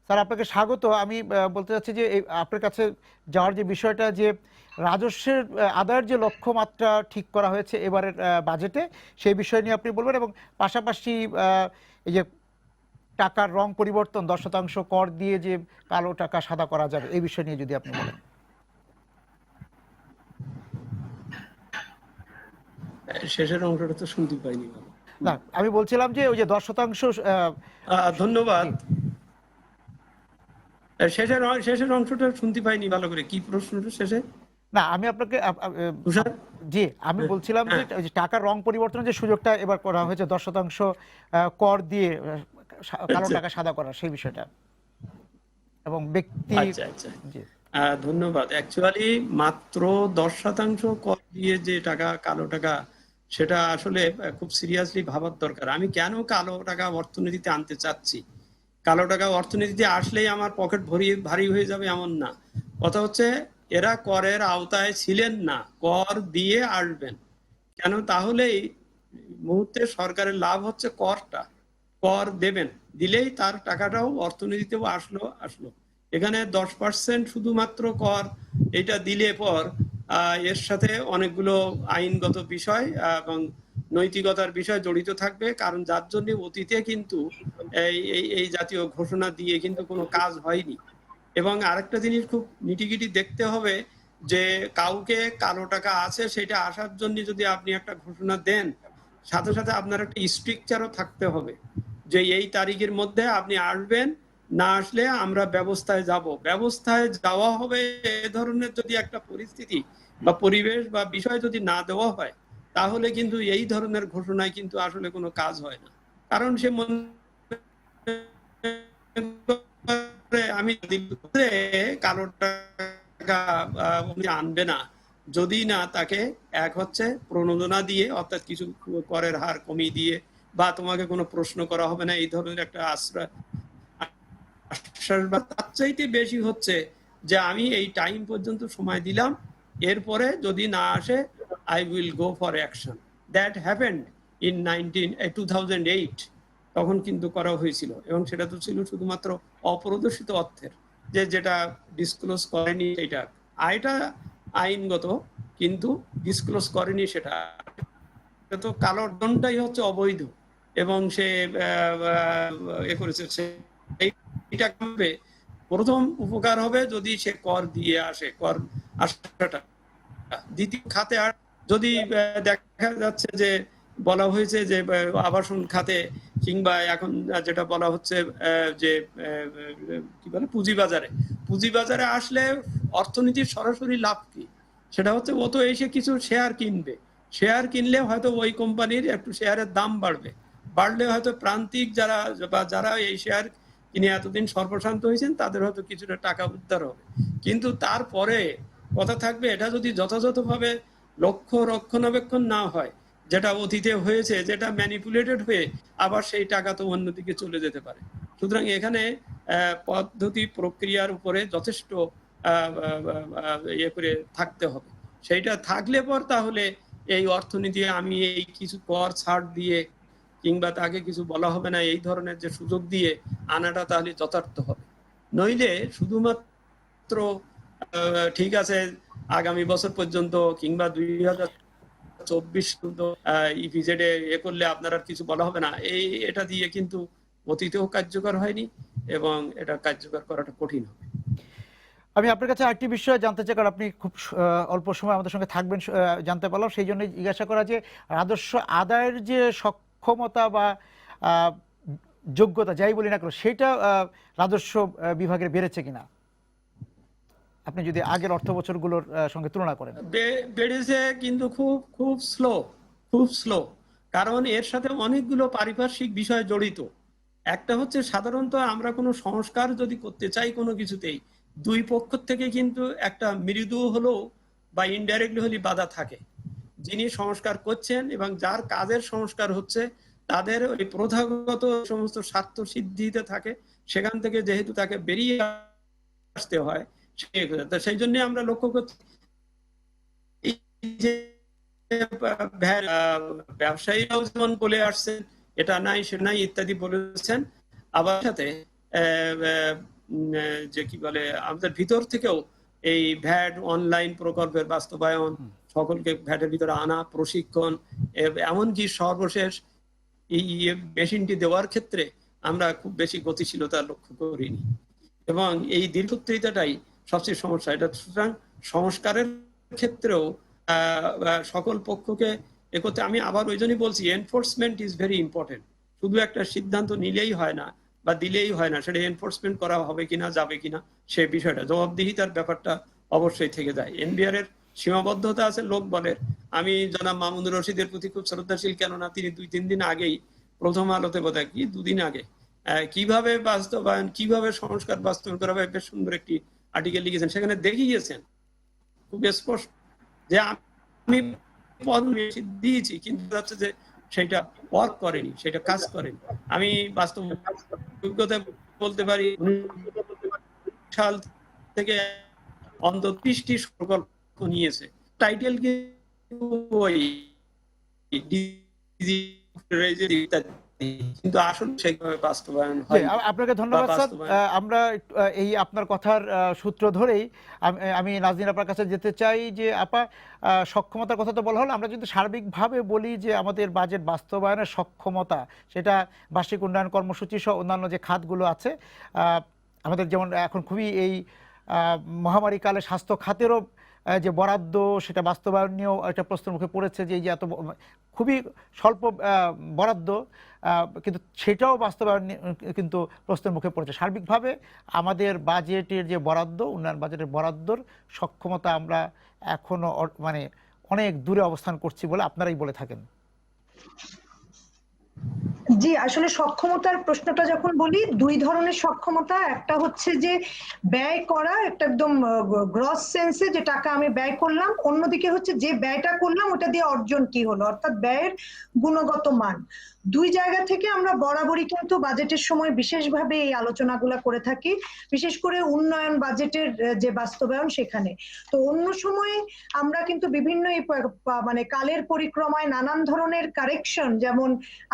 স্যার, আপনাকে স্বাগত। আমি বলতে চাচ্ছি যে আপনার কাছে যাওয়ার যে বিষয়টা, যে রাজস্বের আদায়ের যে লক্ষ্যমাত্রা ঠিক করা হয়েছে এবারের বাজেটে, সেই বিষয় নিয়ে আপনি বলবেন, এবং পাশাপাশি এই যে টাকার রং পরিবর্তন, 10% কর দিয়ে যে কালো টাকা সাদা করা যাবে, এই বিষয় নিয়ে যদি আপনি বলেন। শেষের অংশটা তো শুনতে পাইনি। না, আমি বলছিলাম যে ওই যে 10%। ধন্যবাদ। শেষের অংশটা শুনতে পাইনি ভালো করে, কি প্রশ্নটা শেষে? না, আমি আপনাকে জি, আমি বলছিলাম যে ওই যে টাকার রং পরিবর্তনের যে সুযোগটা এবার করা হয়েছে 10% কর দিয়ে কালো টাকা সাদা করা, সেই বিষয়টা এবং ব্যক্তি। আচ্ছা, ধন্যবাদ। অ্যাকচুয়ালি মাত্র 10% কর দিয়ে যে টাকা, কালো টাকা, সেটা আসলে খুব সিরিয়াসলি ভাবার দরকার। আমি কেন কালো টাকা অর্থনীতিতে আনতে চাচ্ছি? কালো টাকা অর্থনীতিতে আসলেই আমার পকেট ভারী হয়ে যাবে এমন না। কথা হচ্ছে এরা করের আওতায় ছিলেন না, কর দিয়ে আসবেন। কেন? তাহলেই মুহূর্তে সরকারের লাভ হচ্ছে কর দেবেন, দিলেই তার টাকাটাও অর্থনীতিতেও আসলো। এখানে 10% শুধুমাত্র কর, এটা দিলে পর এর সাথে অনেকগুলো আইনগত বিষয় এবং নৈতিকতার বিষয় জড়িত থাকবে। কারণ যার জন্য অতীতে কিন্তু এই জাতীয় ঘোষণা দিয়ে কিন্তু কোনো কাজ হয়নি। এবং আরেকটা জিনিস খুব নিটিগিটি দেখতে হবে যে কাউকে কালো টাকা আছে সেটা আসার জন্য যদি আপনি একটা ঘোষণা দেন, সাথে সাথে আপনার একটা স্ট্রাকচারও থাকতে হবে যে এই তারিখের মধ্যে আপনি আসবেন, না আসলে আমরা ব্যবস্থায় যাওয়া হবে। এ ধরনের যদি একটা পরিস্থিতি বা পরিবেশ বা বিষয় যদি না দেওয়া হয়, তাহলে কিন্তু এই ধরনের ঘোষণায় কিন্তু আসলে কোনো কাজ হয় না। কারণ সে আমি কালো টাকা আনবে না যদি না তাকে এক হচ্ছে প্রণোদনা দিয়ে, অর্থাৎ কিছু করের হার কমিয়ে দিয়ে, বা তোমাকে কোনো প্রশ্ন করা হবে না, এই ধরনের একটা আশ্বাস। তার চাইতে বেশি হচ্ছে যে আমি এই টাইম পর্যন্ত সময় দিলাম, এরপরে যদি না আসে I will go for action. That happened in 2008। তখন কিন্তু করা হয়েছিল, এবং সেটা তো ছিল শুধুমাত্র অপ্রদর্শিত অর্থের, যেটা ডিসক্লোজ করেনি, এটা আইনগত, কিন্তু ডিসক্লোজ করেনি, সেটা তো কালো ধনটাই হচ্ছে অবৈধ, এবং সে এ করেছে। এটা প্রথম উপকার হবে যদি সে কর দিয়ে আসে, কর আসাটা। দ্বিতীয় খাতে আর যদি দেখা যাচ্ছে যে বলা হয়েছে যে আবাসন খাতে, কিংবা এখন যেটা বলা হচ্ছে যে কি বলে পুঁজিবাজারে আসলে অর্থনীতির সরাসরি লাভ কি? সেটা হচ্ছে ও তো এসে কিছু শেয়ার কিনবে, শেয়ার কিনলে হয়তো ওই কোম্পানির একটু শেয়ারের দাম বাড়লে হয়তো প্রান্তিক যারা এই শেয়ার কিনে এতদিন সর্বশান্ত হয়েছেন তাদের হয়তো কিছুটা টাকা উদ্ধার হবে। কিন্তু তারপরে কথা থাকবে, এটা যদি যথাযথভাবে লক্ষ্য রক্ষণাবেক্ষণ না হয়, যেটা অতীতে হয়েছে, যেটা ম্যানিপুলেটেড হয়ে আবার সেই টাকা তো অন্যদিকে চলে যেতে পারে। সুতরাং এখানে পদ্ধতি প্রক্রিয়ার উপরে যথেষ্ট ইয়ে করে থাকতে হবে। সেইটা থাকলে পর তাহলে এই অর্থনীতি আমি এই কিছু কর ছাড় দিয়ে কিংবা তাকে কিছু বলা হবে না, এই ধরনের যে সুযোগ দিয়ে আনাটা তাহলে যথার্থ হবে। নইলে শুধুমাত্র ঠিক আছে আগামী বছর পর্যন্ত কিংবা 2024 পর্যন্ত ইপিজেড এ করলে আপনার আর কিছু বলা হবে না, এটা দিয়ে কিন্তু অতীতেও কার্যকর হয়নি এবং এটা কার্যকর করাটা কঠিন হবে। আমি আপনার কাছে আরেকটি বিষয় জানতে চাই, কারণ আপনি খুব অল্প সময় আমাদের সঙ্গে থাকবেন জানতে পারলাম, সেই জন্য জিজ্ঞাসা করা যে রাজস্ব আদায়ের যে সক্ষমতা বা যোগ্যতা যাই বলি না কেন, সেটা রাজস্ব বিভাগের বেড়েছে কিনা আপনি যদি আগের অর্থ বছরগুলোর সঙ্গে তুলনা করেন? বেড়েছে কিন্তু খুব খুব স্লো, কারণ এর সাথে অনেকগুলো পারিপার্শ্বিক বিষয় জড়িত। একটা হচ্ছে সাধারণত আমরা কোনো সংস্কার যদি করতে চাই কোনো কিছুতেই, দুই পক্ষ থেকে কিন্তু একটা মৃদু হলেও বা ইনডাইরেক্টলি হলেও বাধা থাকে। যিনি সংস্কার করছেন এবং যার কাজের সংস্কার হচ্ছে তাদের ওই প্রথাগত সমস্ত স্বার্থ সিদ্ধিতে থাকে, সেখান থেকে যেহেতু তাকে বেরিয়ে আসতে হয়, সেই জন্য আমরা লক্ষ্য করছি এই যে ব্যবসায়ীরাও যেমন বলে আসছেন এটা নাই সেটা নাই ইত্যাদি বলেছেন, আবার সাথে যে কি বলে আমাদের ভিতর থেকেও এই ভ্যাট অনলাইন প্রকল্পের বাস্তবায়ন, সকলকে ভ্যাটের ভিতরে আনা, প্রশিক্ষণ, এমনকি সর্বশেষ এই মেশিনটি দেওয়ার ক্ষেত্রে আমরা খুব বেশি গতিশীলতা লক্ষ্য করিনি এবং এই দীর্ঘত্রিতাটাই সবচেয়ে সমস্যা। এটা সুতরাং সংস্কারের ক্ষেত্রেও সকল পক্ষকে একত্রে, আমি আবার ওই জন্যই বলছি এনফোর্সমেন্ট ইজ ভেরি ইম্পর্টেন্ট। শুধু একটা সিদ্ধান্ত নিলেই হয় না বা দিলেই হয় না, সেটা এনফোর্সমেন্ট করা হবে কিনা, যাবে কিনা, সেই বিষয়টা জবাবদিহিতার ব্যাপারটা অবশ্যই থেকে যায়। এনবিআর এর সীমাবদ্ধতা আছে লোক বলের। আমি জনাব মামুনুর রশিদের প্রতি খুব শ্রদ্ধাশীল, কেননা তিনি 2-3 দিন আগেই প্রথম আলোতে বোধহয় কি 2 দিন আগে কিভাবে বাস্তবায়ন, কিভাবে সংস্কার বাস্তবায়ন করা হবে বেশ সুন্দর একটি আর্টিকেল লিখেছেন, সেখানে দেখিয়েছেন খুব স্পষ্ট যে আমি পদ দিয়েছি কিন্তু হচ্ছে যে সেটা ওয়ার্ক করেনি, সেটা কাজ করেনি। আমি বাস্তব অভিজ্ঞতা বলতে পারি, সাল থেকে অন্তত 30টি প্রকল্প নিয়েছে, টাইটেল কিন্তু আসলে সেইভাবে বাস্তবায়ন হয়। আপনাকে ধন্যবাদ স্যার। আমরা এই আপনার কথার সূত্র ধরেই আমি নাজনীন আপার কাছে যেতে চাই যে আপা, সক্ষমতার কথা তো বলা হলো, আমরা যদি সার্বিকভাবে বলি যে আমাদের বাজেট বাস্তবায়নের সক্ষমতা, সেটা বার্ষিক উন্নয়ন কর্মসূচি সহ অন্যান্য যে খাতগুলো আছে আমাদের, যেমন এখন খুবই এই মহামারীকালে স্বাস্থ্য খাতেরও যে বরাদ্দ, সেটা বাস্তবায়ন নিয়েও একটা প্রশ্নের মুখে পড়েছে যে এই যে এত খুবই স্বল্প বরাদ্দ, কিন্তু সেটাও বাস্তবায়ন কিন্তু প্রশ্নের মুখে পড়েছে। সার্বিকভাবে আমাদের বাজেটের যে বরাদ্দ, উন্নয়ন বাজেটের বরাদ্দর সক্ষমতা আমরা এখনো মানে অনেক দূরে অবস্থান করছি বলে আপনারাই বলে থাকেন। জি, আসলে সক্ষমতার প্রশ্নটা যখন বলি, দুই ধরনের সক্ষমতা। একটা হচ্ছে যে ব্যয় করা, একটা একদম গ্রস সেন্সে যে টাকা আমি ব্যয় করলাম, অন্যদিকে হচ্ছে যে ব্যয়টা করলাম ওটা দিয়ে অর্জন কি হলো, অর্থাৎ ব্যয়ের গুণগত মান। দুই জায়গা থেকে আমরা বরাবরই কিন্তু বাজেটের সময় বিশেষভাবে এই আলোচনাগুলো করে থাকি, বিশেষ করে উন্নয়ন বাজেটের যে বাস্তবায়ন সেখানে। তো অন্য সময়ে আমরা কিন্তু বিভিন্ন মানে কালের পরিক্রমায় নানান ধরনের কারেকশন, যেমন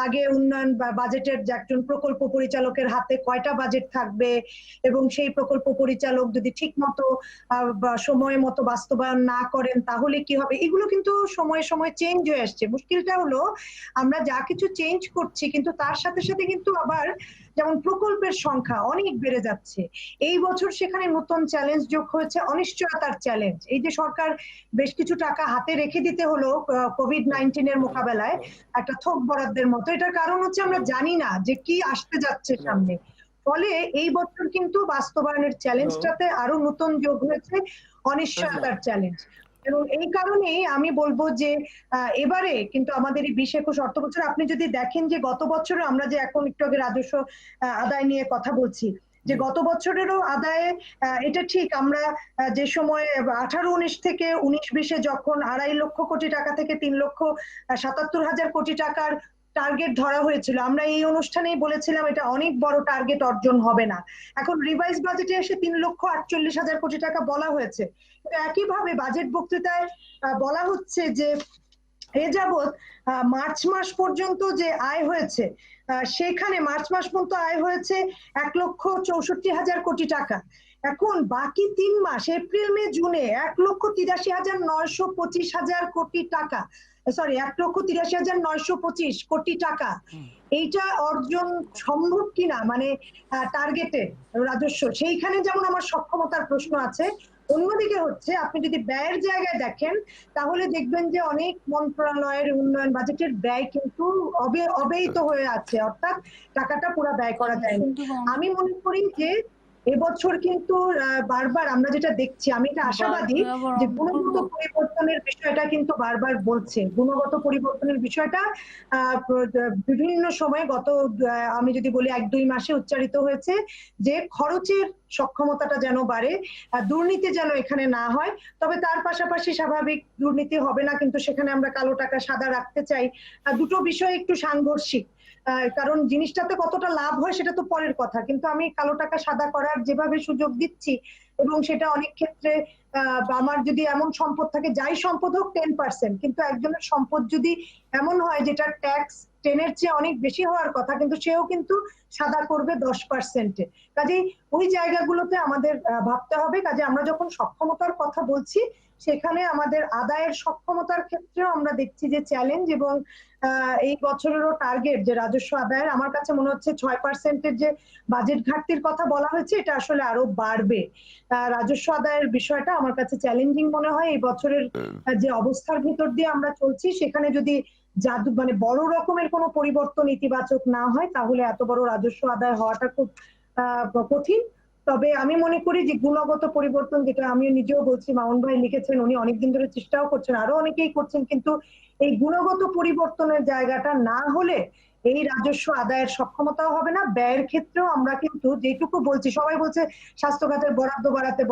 আগে উন্নয়ন বাজেটের যে একজন প্রকল্প পরিচালকের হাতে কয়টা বাজেট থাকবে এবং সেই প্রকল্প পরিচালক যদি ঠিক মতো সময় মতো বাস্তবায়ন না করেন তাহলে কি হবে, এগুলো কিন্তু সময়ে সময়ে চেঞ্জ হয়ে আসছে। মুশকিলটা হলো আমরা যা কিছু চেঞ্জ করছি কিন্তু তার সাথে সাথে কিন্তু আবার যেমন প্রকল্পের সংখ্যা অনেক বেড়ে যাচ্ছে। এই বছর সেখানে নতুন চ্যালেঞ্জ যোগ হয়েছে, অনিশ্চয়তার চ্যালেঞ্জ। এই যে সরকার বেশ কিছু টাকা হাতে রেখে দিতে হলো কোভিড-19 এর মোকাবেলায় একটা থোক বরাদ্দের মতো, এটার কারণ হচ্ছে আমরা জানি না যে কি আসতে যাচ্ছে সামনে। ফলে এই বছর কিন্তু বাস্তবায়নের চ্যালেঞ্জটাতে আরো নতুন যোগ হয়েছে অনিশ্চয়তার চ্যালেঞ্জ। এবং এই কারণেই আমি বলবো যে এবারে কিন্তু আমাদের এই 20-21 অর্থ বছর আপনি যদি দেখেন যে গত বছরে আমরা যে এখন একটু আগে রাজস্ব আদায় নিয়ে কথা বলছি, যে গত বছরেরও আদায়ে এটা ঠিক আমরা যে সময় 18-19 থেকে 19-20-এ যখন 2.5 লক্ষ কোটি টাকা থেকে 3,77,000 কোটি টাকার টার্গেট ধরা হয়েছিল, আমরা এই অনুষ্ঠানেই বলেছিলাম এটা অনেক বড় টার্গেট অর্জন হবে না। এখন রিভাইজ বাজেটে এসে 3,48,000 কোটি টাকা বলা হয়েছে। একইভাবে বাজেট বক্তৃতায় বলা হচ্ছে যে এ যাবৎ মার্চ মাস পর্যন্ত যে আয় হয়েছে সেখানে মার্চ মাস পর্যন্ত আয় হয়েছে 1,64,000 কোটি টাকা। এখন বাকি 3 মাস এপ্রিল মে জুনে 1,83,925,000 কোটি টাকা, সরি 1,83,925 কোটি টাকা, এইটা অর্জন সম্ভব কিনা মানে টার্গেটে রাজস্ব, সেইখানে যেমন আমার সক্ষমতার প্রশ্ন আছে। অন্যদিকে হচ্ছে আপনি যদি ব্যয়ের জায়গায় দেখেন তাহলে দেখবেন যে অনেক মন্ত্রণালয়ের উন্নয়ন বাজেটের ব্যয় কিন্তু অব্যয়িত হয়ে আছে, অর্থাৎ টাকাটা পুরো ব্যয় করা যায়নি। আমি মনে করি যে এবছর কিন্তু বারবার আমরা যেটা দেখছি, আমি এটা আশাবাদী যে গুণগত পরিবর্তনের বিষয়টা কিন্তু বারবার বলছে, গুণগত পরিবর্তনের বিষয়টা বিভিন্ন সময়ে গত আমি যদি বলি 1-2 মাসে উচ্চারিত হয়েছে যে খরচের সক্ষমতাটা যেন বাড়ে, দুর্নীতি যেন এখানে না হয়। তবে তার পাশাপাশি স্বাভাবিক দুর্নীতি হবে না, কিন্তু সেখানে আমরা কালো টাকা সাদা রাখতে চাই। দুটো বিষয় একটু সাংঘর্ষিক, কারণ জিনিসটাতে কতটা লাভ হয় সেটা তো পরের কথা, কিন্তু আমি কালো টাকা সাদা করার যেভাবে সুযোগ দিচ্ছি এবং সেটা অনেক ক্ষেত্রে আমার যদি এমন সম্পদ থাকে, যাই সম্পদ হোক 10%, কিন্তু একজনের সম্পদ যদি এমন হয় যেটা ট্যাক্স 10-এর চেয়ে অনেক বেশি হওয়ার কথা, কিন্তু সেও কিন্তু সাদা করবে 10%-এ। কাজেই ওই জায়গাগুলোতে আমাদের ভাবতে হবে। কাজে আমরা যখন সক্ষমতার কথা বলছি সেখানে আমাদের আদায়ের সক্ষমতার ক্ষেত্রেও আমরা দেখছি যে চ্যালেঞ্জ, এবং এই বছরেরও টার্গেট যে রাজস্ব আদায়ের, আমার কাছে মনে হচ্ছে 6%-এর যে বাজেট ঘাটতির কথা বলা হয়েছে এটা আসলে আরো বাড়বে। রাজস্ব আদায়ের বিষয়টা আমার কাছে চ্যালেঞ্জিং মনে হয়। এই বছরের যে অবস্থার ভিতর দিয়ে আমরা চলছি সেখানে যদি মানে বড় রকমের কোনো পরিবর্তন ইতিবাচক না হয় তাহলে এত বড় রাজস্ব আদায় হওয়াটা খুব কঠিন। তবে আমি মনে করি যে গুণগত পরিবর্তন, যেটা আমি নিজেও বলছি, মামুন ভাই লিখেছেন, উনি অনেকদিন ধরে চেষ্টাও করছেন, আরো অনেকেই করছেন, কিন্তু এই গুণগত পরিবর্তনের জায়গাটা না হলে এই রাজস্ব আদায়ের সক্ষমতাও হবে না। ব্যয়ের ক্ষেত্রেও আমরা কিন্তু যেটুকু বলছি, সবাই বলছে স্বাস্থ্য খাতের বরাদ্দ বাড়াতে,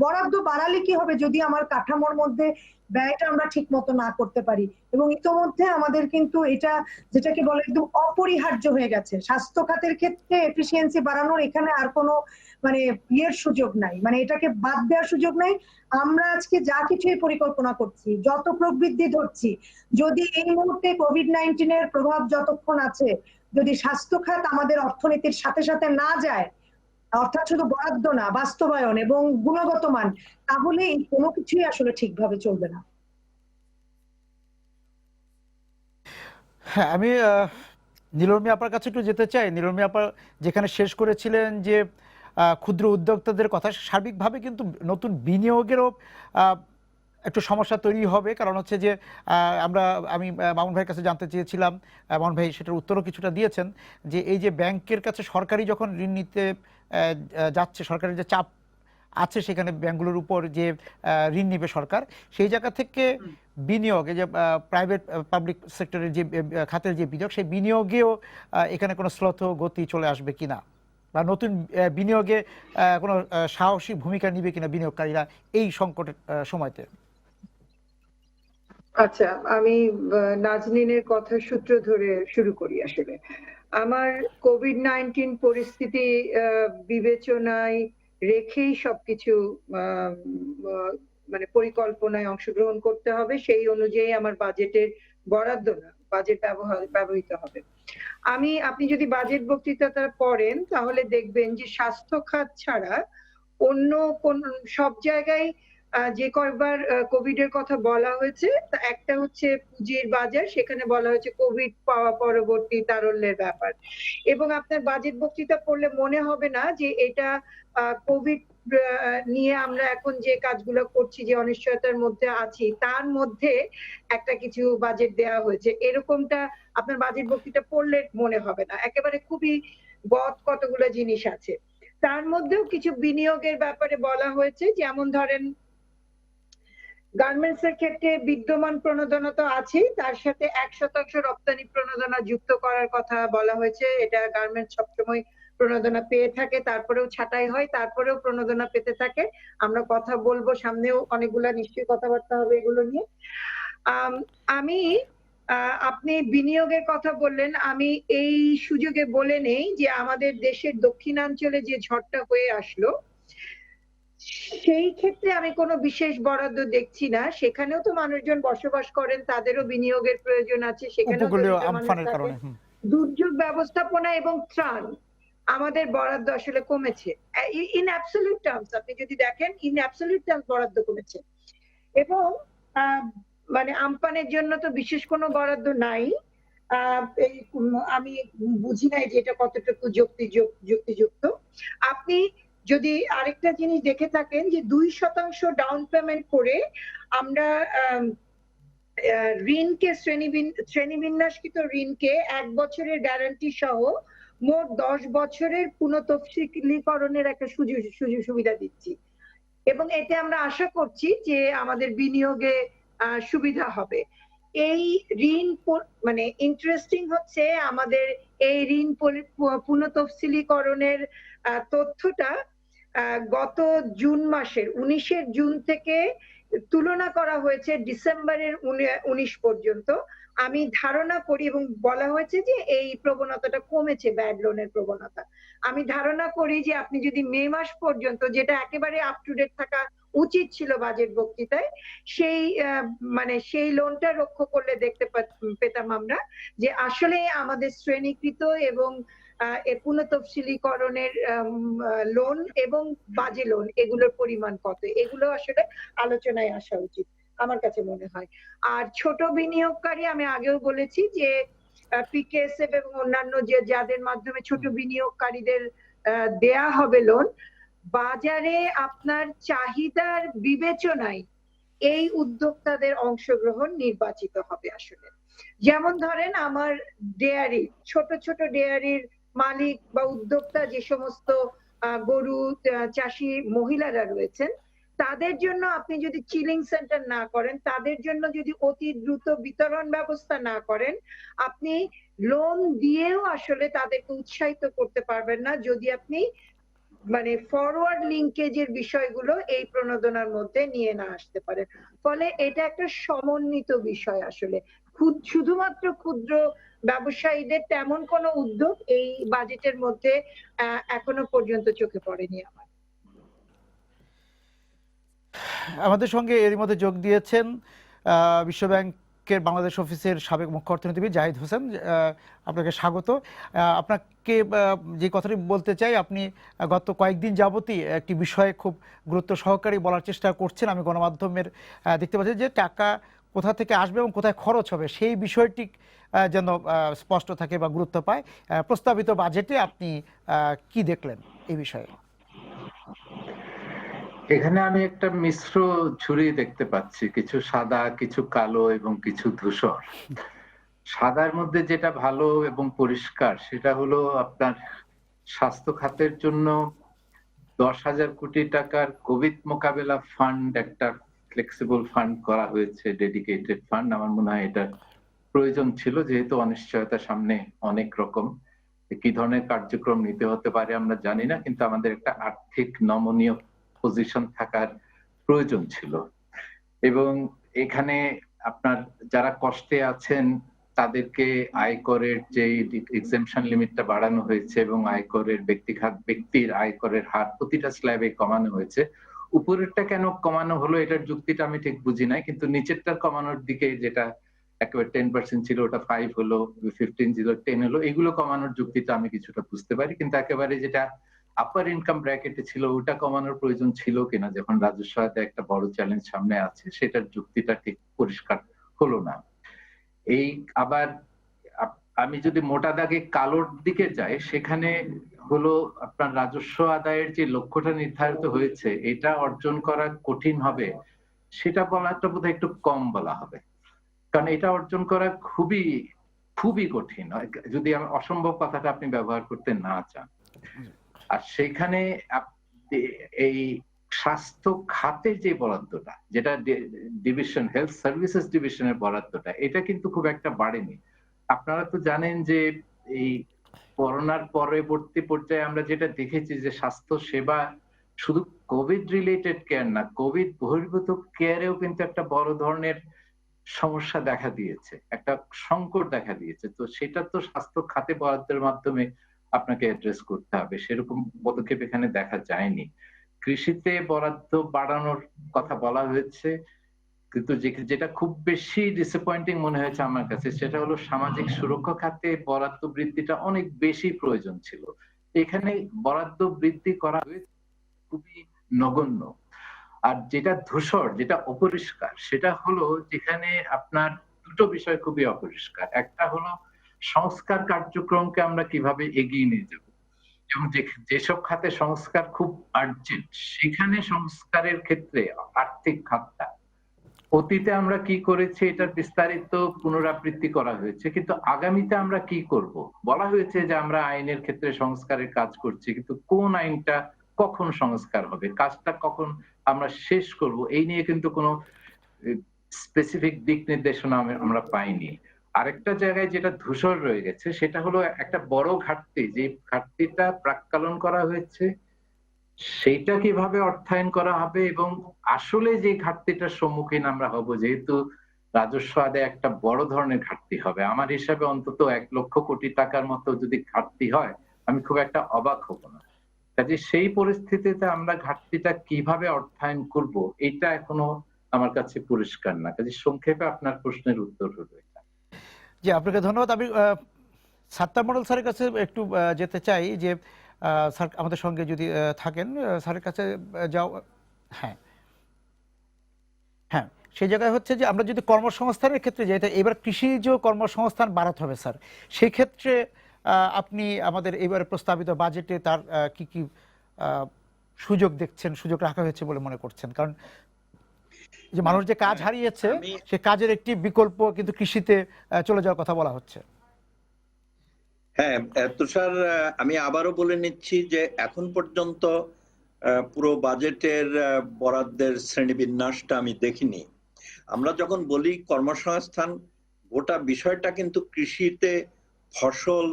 বরাদ্দ বাড়ালে কি হবে যদি আমার কাঠামোর মধ্যে ব্যয়টা আমরা ঠিক মতো না করতে পারি। এবং ইতোমধ্যে আমাদের কিন্তু এটা যেটাকে বলে একদম অপরিহার্য হয়ে গেছে, স্বাস্থ্য খাতের ক্ষেত্রে এফিসিয়েন্সি বাড়ানোর এখানে আর কোনো মানে ইয়ের সুযোগ নাই, মানে এটাকে বাদ দেওয়ার সুযোগ নাই। আমরা আজকে যা কিছুই পরিকল্পনা করছি, যত প্রবৃদ্ধি ধরছি, যদি এই মুহূর্তে কোভিড-19 এর প্রভাব যতক্ষণ আছে, যদি স্বাস্থ্য খাত আমাদের অর্থনীতির সাথে সাথে না যায়, অর্থাৎ শুধু বরাদ্দ না, বাস্তবায়ন এবং গুণগত মান, তাহলে এই কোনো কিছুই আসলে ঠিকভাবে চলবে না। হ্যাঁ, আমি নীলর্মী আপার কাছে একটু যেতে চাই। নীলর্মী আপা যেখানে শেষ করেছিলেন যে ক্ষুদ্র উদ্যোক্তাদের কথা, সার্বিকভাবে কিন্তু নতুন বিনিয়োগেরও একটু সমস্যা তৈরি হবে। কারণ হচ্ছে যে আমি মামুন ভাইয়ের কাছে জানতে চেয়েছিলাম, মামুন ভাই সেটার উত্তরও কিছুটা দিয়েছেন, যে এই যে ব্যাংকের কাছে সরকারি যখন ঋণ নিতে যাচ্ছে, সরকারের যে চাপ আছে সেখানে ব্যাংকগুলোর উপর যে ঋণ নিবে সরকার, সেই জায়গা থেকে বিনিয়োগ, এই যে প্রাইভেট পাবলিক সেক্টরের যে খাতের যে বিনিয়োগ, সেই বিনিয়োগেও এখানে কোনো শ্লথ গতি চলে আসবে কিনা, বা নতুন বিনিয়োগে কোনো সাহসী ভূমিকা নিবে কিনা বিনিয়োগকারীরা এই সংকটের সময়তে। আচ্ছা, আমি নাজনীনের কথা সূত্র ধরে শুরু করি। আসলে আমার কোভিড-19 পরিস্থিতি বিবেচনায় রেখেই সবকিছু মানে পরিকল্পনায় অংশগ্রহণ করতে হবে, সেই অনুযায়ী আমার বাজেটের বরাদ্দ না, বাজেট ব্যবহৃত হবে। আপনি যদি বাজেট বক্তৃতাটা পড়েন তাহলে দেখবেন যে স্বাস্থ্য খাত ছাড়া অন্য কোন সব জায়গায় যে কয়েকবার কোভিড এর কথা বলা হয়েছে, একটা হচ্ছে পুঁজির বাজার, সেখানে বলা হয়েছে কোভিড পাওয়া পরবর্তী তারল্যের ব্যাপার। এবং আপনার বাজেট বক্তৃতা পড়লে মনে হবে না যে এটা কোভিড নিয়ে আমরা এখন যে কাজগুলো করছি, যে অনিশ্চয়তার মধ্যে আছি, তার মধ্যে একটা কিছু বাজেট দেওয়া হয়েছে, এরকমটা আপনার বাজেট বক্তৃতা পড়লে মনে হবে না। একেবারে খুবই কতগুলো জিনিস আছে। তার মধ্যেও কিছু বিনিয়োগের ব্যাপারে বলা হয়েছে, যেমন ধরেন গার্মেন্টস এর ক্ষেত্রে বিদ্যমান প্রণোদনা তো আছেই, তার সাথে 1% রপ্তানি প্রণোদনা যুক্ত করার কথা বলা হয়েছে। এটা গার্মেন্টস সবসময় প্রণোদনা পেয়ে থাকে, তারপরেও ছাঁটাই হয়, তারপরেও প্রণোদনা পেতে থাকে। আমরা কথা বলবো সামনেও, অনেকগুলা নিশ্চয়ই কথাবার্তা হবে এগুলো নিয়ে। আপনি বিনিয়োগের কথা বললেন, আমি এই সুযোগে বলে নেই যে আমাদের দেশের দক্ষিণাঞ্চলে যে ঝড়টা হয়ে আসলো, সেই ক্ষেত্রে আমি কোনো বিশেষ বরাদ্দ দেখছি না। সেখানেও তো মানুষজন বসবাস করেন, তাদেরও বিনিয়োগের প্রয়োজন আছে, সেখানেও উপকূলীয় দরিদ্র মানুষ আমফানের থাকে। কারণে দুর্যোগ ব্যবস্থাপনা এবং ত্রাণ আমাদের বরাদ্দ আসলে কমেছে। ইন অ্যাবসলিউট টার্মস আপনি যদি দেখেন, ইন অ্যাবসলিউট টার্মস বরাদ্দ কমেছে। এবং মানে আমপানের জন্য তো বিশেষ কোনো বরাদ্দ নাই। আমি বুঝি নাই যে এটা কতটুকু যুক্তিযুক্ত। আপনি যদি আরেকটা জিনিস দেখে থাকেন যে 2% ডাউন পেমেন্ট করে আমরা ঋণকে শ্রেণীবিন্যাসকৃত ঋণকে 1 বছরের গ্যারান্টি সহ মোট 10 বছরের পুনঃতফসিলীকরণের একটা সুযোগ সুবিধা দিচ্ছি, এবং এতে আমরা আশা করছি যে আমাদের বিনিয়োগে সুবিধা হবে। এই ঋণ মানে ইন্টারেস্টিং হচ্ছে, আমাদের এই ঋণ পুনঃতফসিলীকরণের তথ্যটা গত জুন মাসের 19 জুন থেকে তুলনা করা হয়েছে ডিসেম্বরের 19 পর্যন্ত। আমি ধারণা করি, এবং বলা হয়েছে যে এই প্রবণতাটা কমেছে, ব্যাড লোনের প্রবণতা। আমি ধারণা করি যে আপনি যদি মে মাস পর্যন্ত, যেটা একেবারে আপ টু ডেট থাকা উচিত ছিল বাজেট বক্তৃতায়, সেই মানে সেই লোনটা লক্ষ্য করলে দেখতে পেতাম আমরা যে আসলে আমাদের শ্রেণীকৃত এবং পুনঃতফসিলীকরণের লোন এবং বাজে লোন, এগুলোর পরিমাণ কত, এগুলো আসলে আলোচনায় আসা উচিত আমার কাছে মনে হয়। আর ছোট বিনিয়োগকারী, আমি আগেও বলেছি যে পিকেএসএফ এবং অন্যান্য যাদের মাধ্যমে ছোট বিনিয়োগকারীদের দেয়া হবে লোন, বাজারে আপনার চাহিদার বিবেচনায় এই উদ্যোক্তাদের অংশগ্রহণ নির্বাচিত হবে আসলে। যেমন ধরেন আমার ডেয়ারি, ছোট ছোট ডেয়ারির মালিক বা উদ্যোক্তা, যে সমস্ত গরু চাষী মহিলারা রয়েছেন, তাদের জন্য আপনি যদি চিলিং সেন্টার না করেন, তাদের জন্য যদি অতি দ্রুত বিতরণ ব্যবস্থা না করেন, আপনি লোন দিয়েও আসলে তাদেরকে উৎসাহিত করতে পারবেন না যদি আপনি মানে ফরওয়ার্ড লিঙ্কেজের বিষয়গুলো এই প্রণোদনার মধ্যে নিয়ে না আসতে পারেন। ফলে এটা একটা সমন্বিত বিষয় আসলে। শুধুমাত্র ক্ষুদ্র ব্যবসায়ীদের তেমন কোনো উদ্যোগ এই বাজেটের মধ্যে এখনো পর্যন্ত চোখে পড়েনি আমার। আমাদের সঙ্গে এর মধ্যে যোগ দিয়েছেন বিশ্বব্যাংকের বাংলাদেশ অফিসের সাবেক মুখ্য অর্থনীতিবিদ জাহিদ হোসেন। আপনাকে স্বাগত। আপনাকে যে কথাটি বলতে চাই, আপনি গত কয়েকদিন যাবতই একটি বিষয়ে খুব গুরুত্ব সহকারে বলার চেষ্টা করছেন। আমি গণমাধ্যমের দেখতে পাচ্ছি যে টাকা কোথা থেকে আসবে এবং কোথায় খরচ হবে সেই বিষয়টি যেন স্পষ্ট থাকে বা গুরুত্ব পায়। প্রস্তাবিত বাজেটে আপনি কি দেখলেন এই বিষয়ে? এখানে আমি একটা মিশ্র ঝুড়ি দেখতে পাচ্ছি, কিছু সাদা, কিছু কালো এবং কিছু ধূসর। সাদার মধ্যে যেটা ভালো এবং পরিষ্কার সেটা হলো আপনার স্বাস্থ্য খাতের জন্য 10,000 কোটি টাকার কোভিড মোকাবেলা ফান্ড, একটা ফ্লেক্সিবল ফান্ড করা হয়েছে, ডেডিকেটেড ফান্ড। আমার মনে হয় এটা প্রয়োজন ছিল, যেহেতু অনিশ্চয়তা সামনে অনেক রকম। কি ধরনের কার্যক্রম নিতে হতে পারে আমরা জানি না, কিন্তু আমাদের একটা আর্থিক নমনীয় পজিশন থাকার প্রয়োজন ছিল। এবং এখানে আপনার যারা কষ্টে আছেন তাদেরকে আয়করের যে এক্সেমশন লিমিটটা বাড়ানো হয়েছে এবং আয়করের ব্যক্তির আয়করের হার প্রতিটা স্ল্যাবে কমানো হয়েছে। উপরেরটা কেন কমানো হলো এটার যুক্তিটা আমি ঠিক বুঝি নাই, কিন্তু নিচেরটা কমানোর দিকে, যেটা একেবারে 10% ছিল ওটা 5 হলো, 15 ছিল 10 হলো, এগুলো কমানোর যুক্তিটা আমি কিছুটা বুঝতে পারি। কিন্তু একেবারে যেটা আপার ইনকাম ব্র্যাকেটে ছিল ওটা কমানোর প্রয়োজন ছিল কিনা, যখন রাজস্ব আয়তে একটা বড় চ্যালেঞ্জ সামনে আছে, সেটার যুক্তিটা ঠিক পরিষ্কার হলো না। এই আবার আমি যদি মোটা দাগে কালোর দিকে যাই, সেখানে হলো আপনার রাজস্ব আদায়ের যে লক্ষ্যটা নির্ধারিত হয়েছে এটা অর্জন করা কঠিন হবে, সেটা বলাটা বোধহয় একটু কম বলা হবে। কারণ এটা অর্জন করা খুবই খুবই কঠিন, যদি অসম্ভব কথাটা আপনি ব্যবহার করতে না চান। আর সেখানে এই স্বাস্থ্য খাতের যে বরাদ্দটা, যেটা ডিভিশন, হেলথ সার্ভিসেস ডিভিশনের বরাদ্দটা, এটা কিন্তু খুব একটা বাড়েনি। আপনারা তো জানেন যে এই করোনার পরবর্তী পর্যায়ে আমরা যেটা দেখেছি যে স্বাস্থ্য সেবা শুধু কোভিড রিলেটেড কেয়ার না, কোভিড বহির্ভূত কেয়ারেও কিন্তু একটা বড় ধরনের সমস্যা দেখা দিয়েছে, একটা সংকট দেখা দিয়েছে। তো সেটা তো স্বাস্থ্য খাতে বরাদ্দের মাধ্যমে আপনাকে অ্যাড্রেস করতে হবে, সেরকম পদক্ষেপ এখানে দেখা যায়নি। কৃষিতে বরাদ্দ বাড়ানোর কথা বলা হয়েছে, কিন্তু যেটা খুব বেশি ডিসঅ্যাপয়েন্টিং মনে হয়েছে আমার কাছে সেটা হলো সামাজিক সুরক্ষা খাতে বরাদ্দ বৃদ্ধিটা অনেক বেশি প্রয়োজন ছিল। এখানে বরাদ্দ বৃদ্ধি করা হয়েছে খুবই নগণ্য। আর যেটা ধূসর, যেটা অপরিষ্কার, সেটা হলো যেখানে আপনার দুটো বিষয় খুবই অপরিষ্কার। একটা হলো সংস্কার কার্যক্রমকে আমরা কিভাবে এগিয়ে নিয়ে যাব, এবং যেসব খাতে সংস্কার খুব আর্জেন্ট সেখানে সংস্কারের ক্ষেত্রে আর্থিক খাতটা অতীতে আমরা কি করেছি এটার বিস্তারিত পুনরাবৃত্তি করা হয়েছে, কিন্তু আগামীতে আমরা কি করব বলা হয়েছে যে আমরা আইনের ক্ষেত্রে সংস্কারের কাজ করছি, কিন্তু কোন আইনটা কখন সংস্কার হবে, কাজটা কখন আমরা শেষ করব এই নিয়ে কিন্তু কোনো স্পেসিফিক দিক নির্দেশনা আমরা পাইনি। আরেকটা জায়গায় যেটা ধূসর রয়ে গেছে সেটা হলো একটা বড় ঘাটতি, যে ঘাটতিটা প্রাক্কালন করা হয়েছে সেইটা কিভাবে অর্থায়ন করা হবে, এবং আসলে যে ঘাটতিটার সম্মুখীন আমরা হব, যেহেতু রাজস্ব আদায় একটা বড় ধরনের ঘাটতি হবে, আমার হিসাবে অন্তত 1 লক্ষ কোটি টাকার মতো যদি ঘাটতি হয় আমি খুব একটা অবাক হব না। কাজে সেই পরিস্থিতিতে আমরা ঘাটতিটা কিভাবে অর্থায়ন করব এটা এখনো আমার কাছে পরিষ্কার না। কাজে সংক্ষেপে আপনার প্রশ্নের উত্তর হলো এটা। জি, আপনাকে ধন্যবাদ। আমি সাত্তার মণ্ডল স্যারের কাছে একটু যেতে চাই যে স্যার আমাদের সঙ্গে যদি থাকেন, স্যারের কাছে যাও। হ্যাঁ হ্যাঁ, সেই জায়গায় হচ্ছে যে আমরা যদি কর্মসংস্থানের ক্ষেত্রে যাই, তাই এবার কৃষিজ কর্মসংস্থান বাড়াতে হবে স্যার। সেই ক্ষেত্রে আপনি আমাদের এবারে প্রস্তাবিত বাজেটে তার কি কি সুযোগ দেখছেন, সুযোগ রাখা হয়েছে বলে মনে করছেন? কারণ যে মানুষ যে কাজ হারিয়েছে সে কাজের একটি বিকল্প কিন্তু কৃষিতে চলে যাওয়ার কথা বলা হচ্ছে। হ্যাঁ তুষার, আমি আবারও বলে নিচ্ছি যে এখন পর্যন্ত পুরো বাজেটের বরাদ্দের শ্রেণীবিন্যাসটা আমি দেখিনি। আমরা যখন বলি কর্মসংস্থান, গোটা বিষয়টা কিন্তু কৃষিতে, ফসল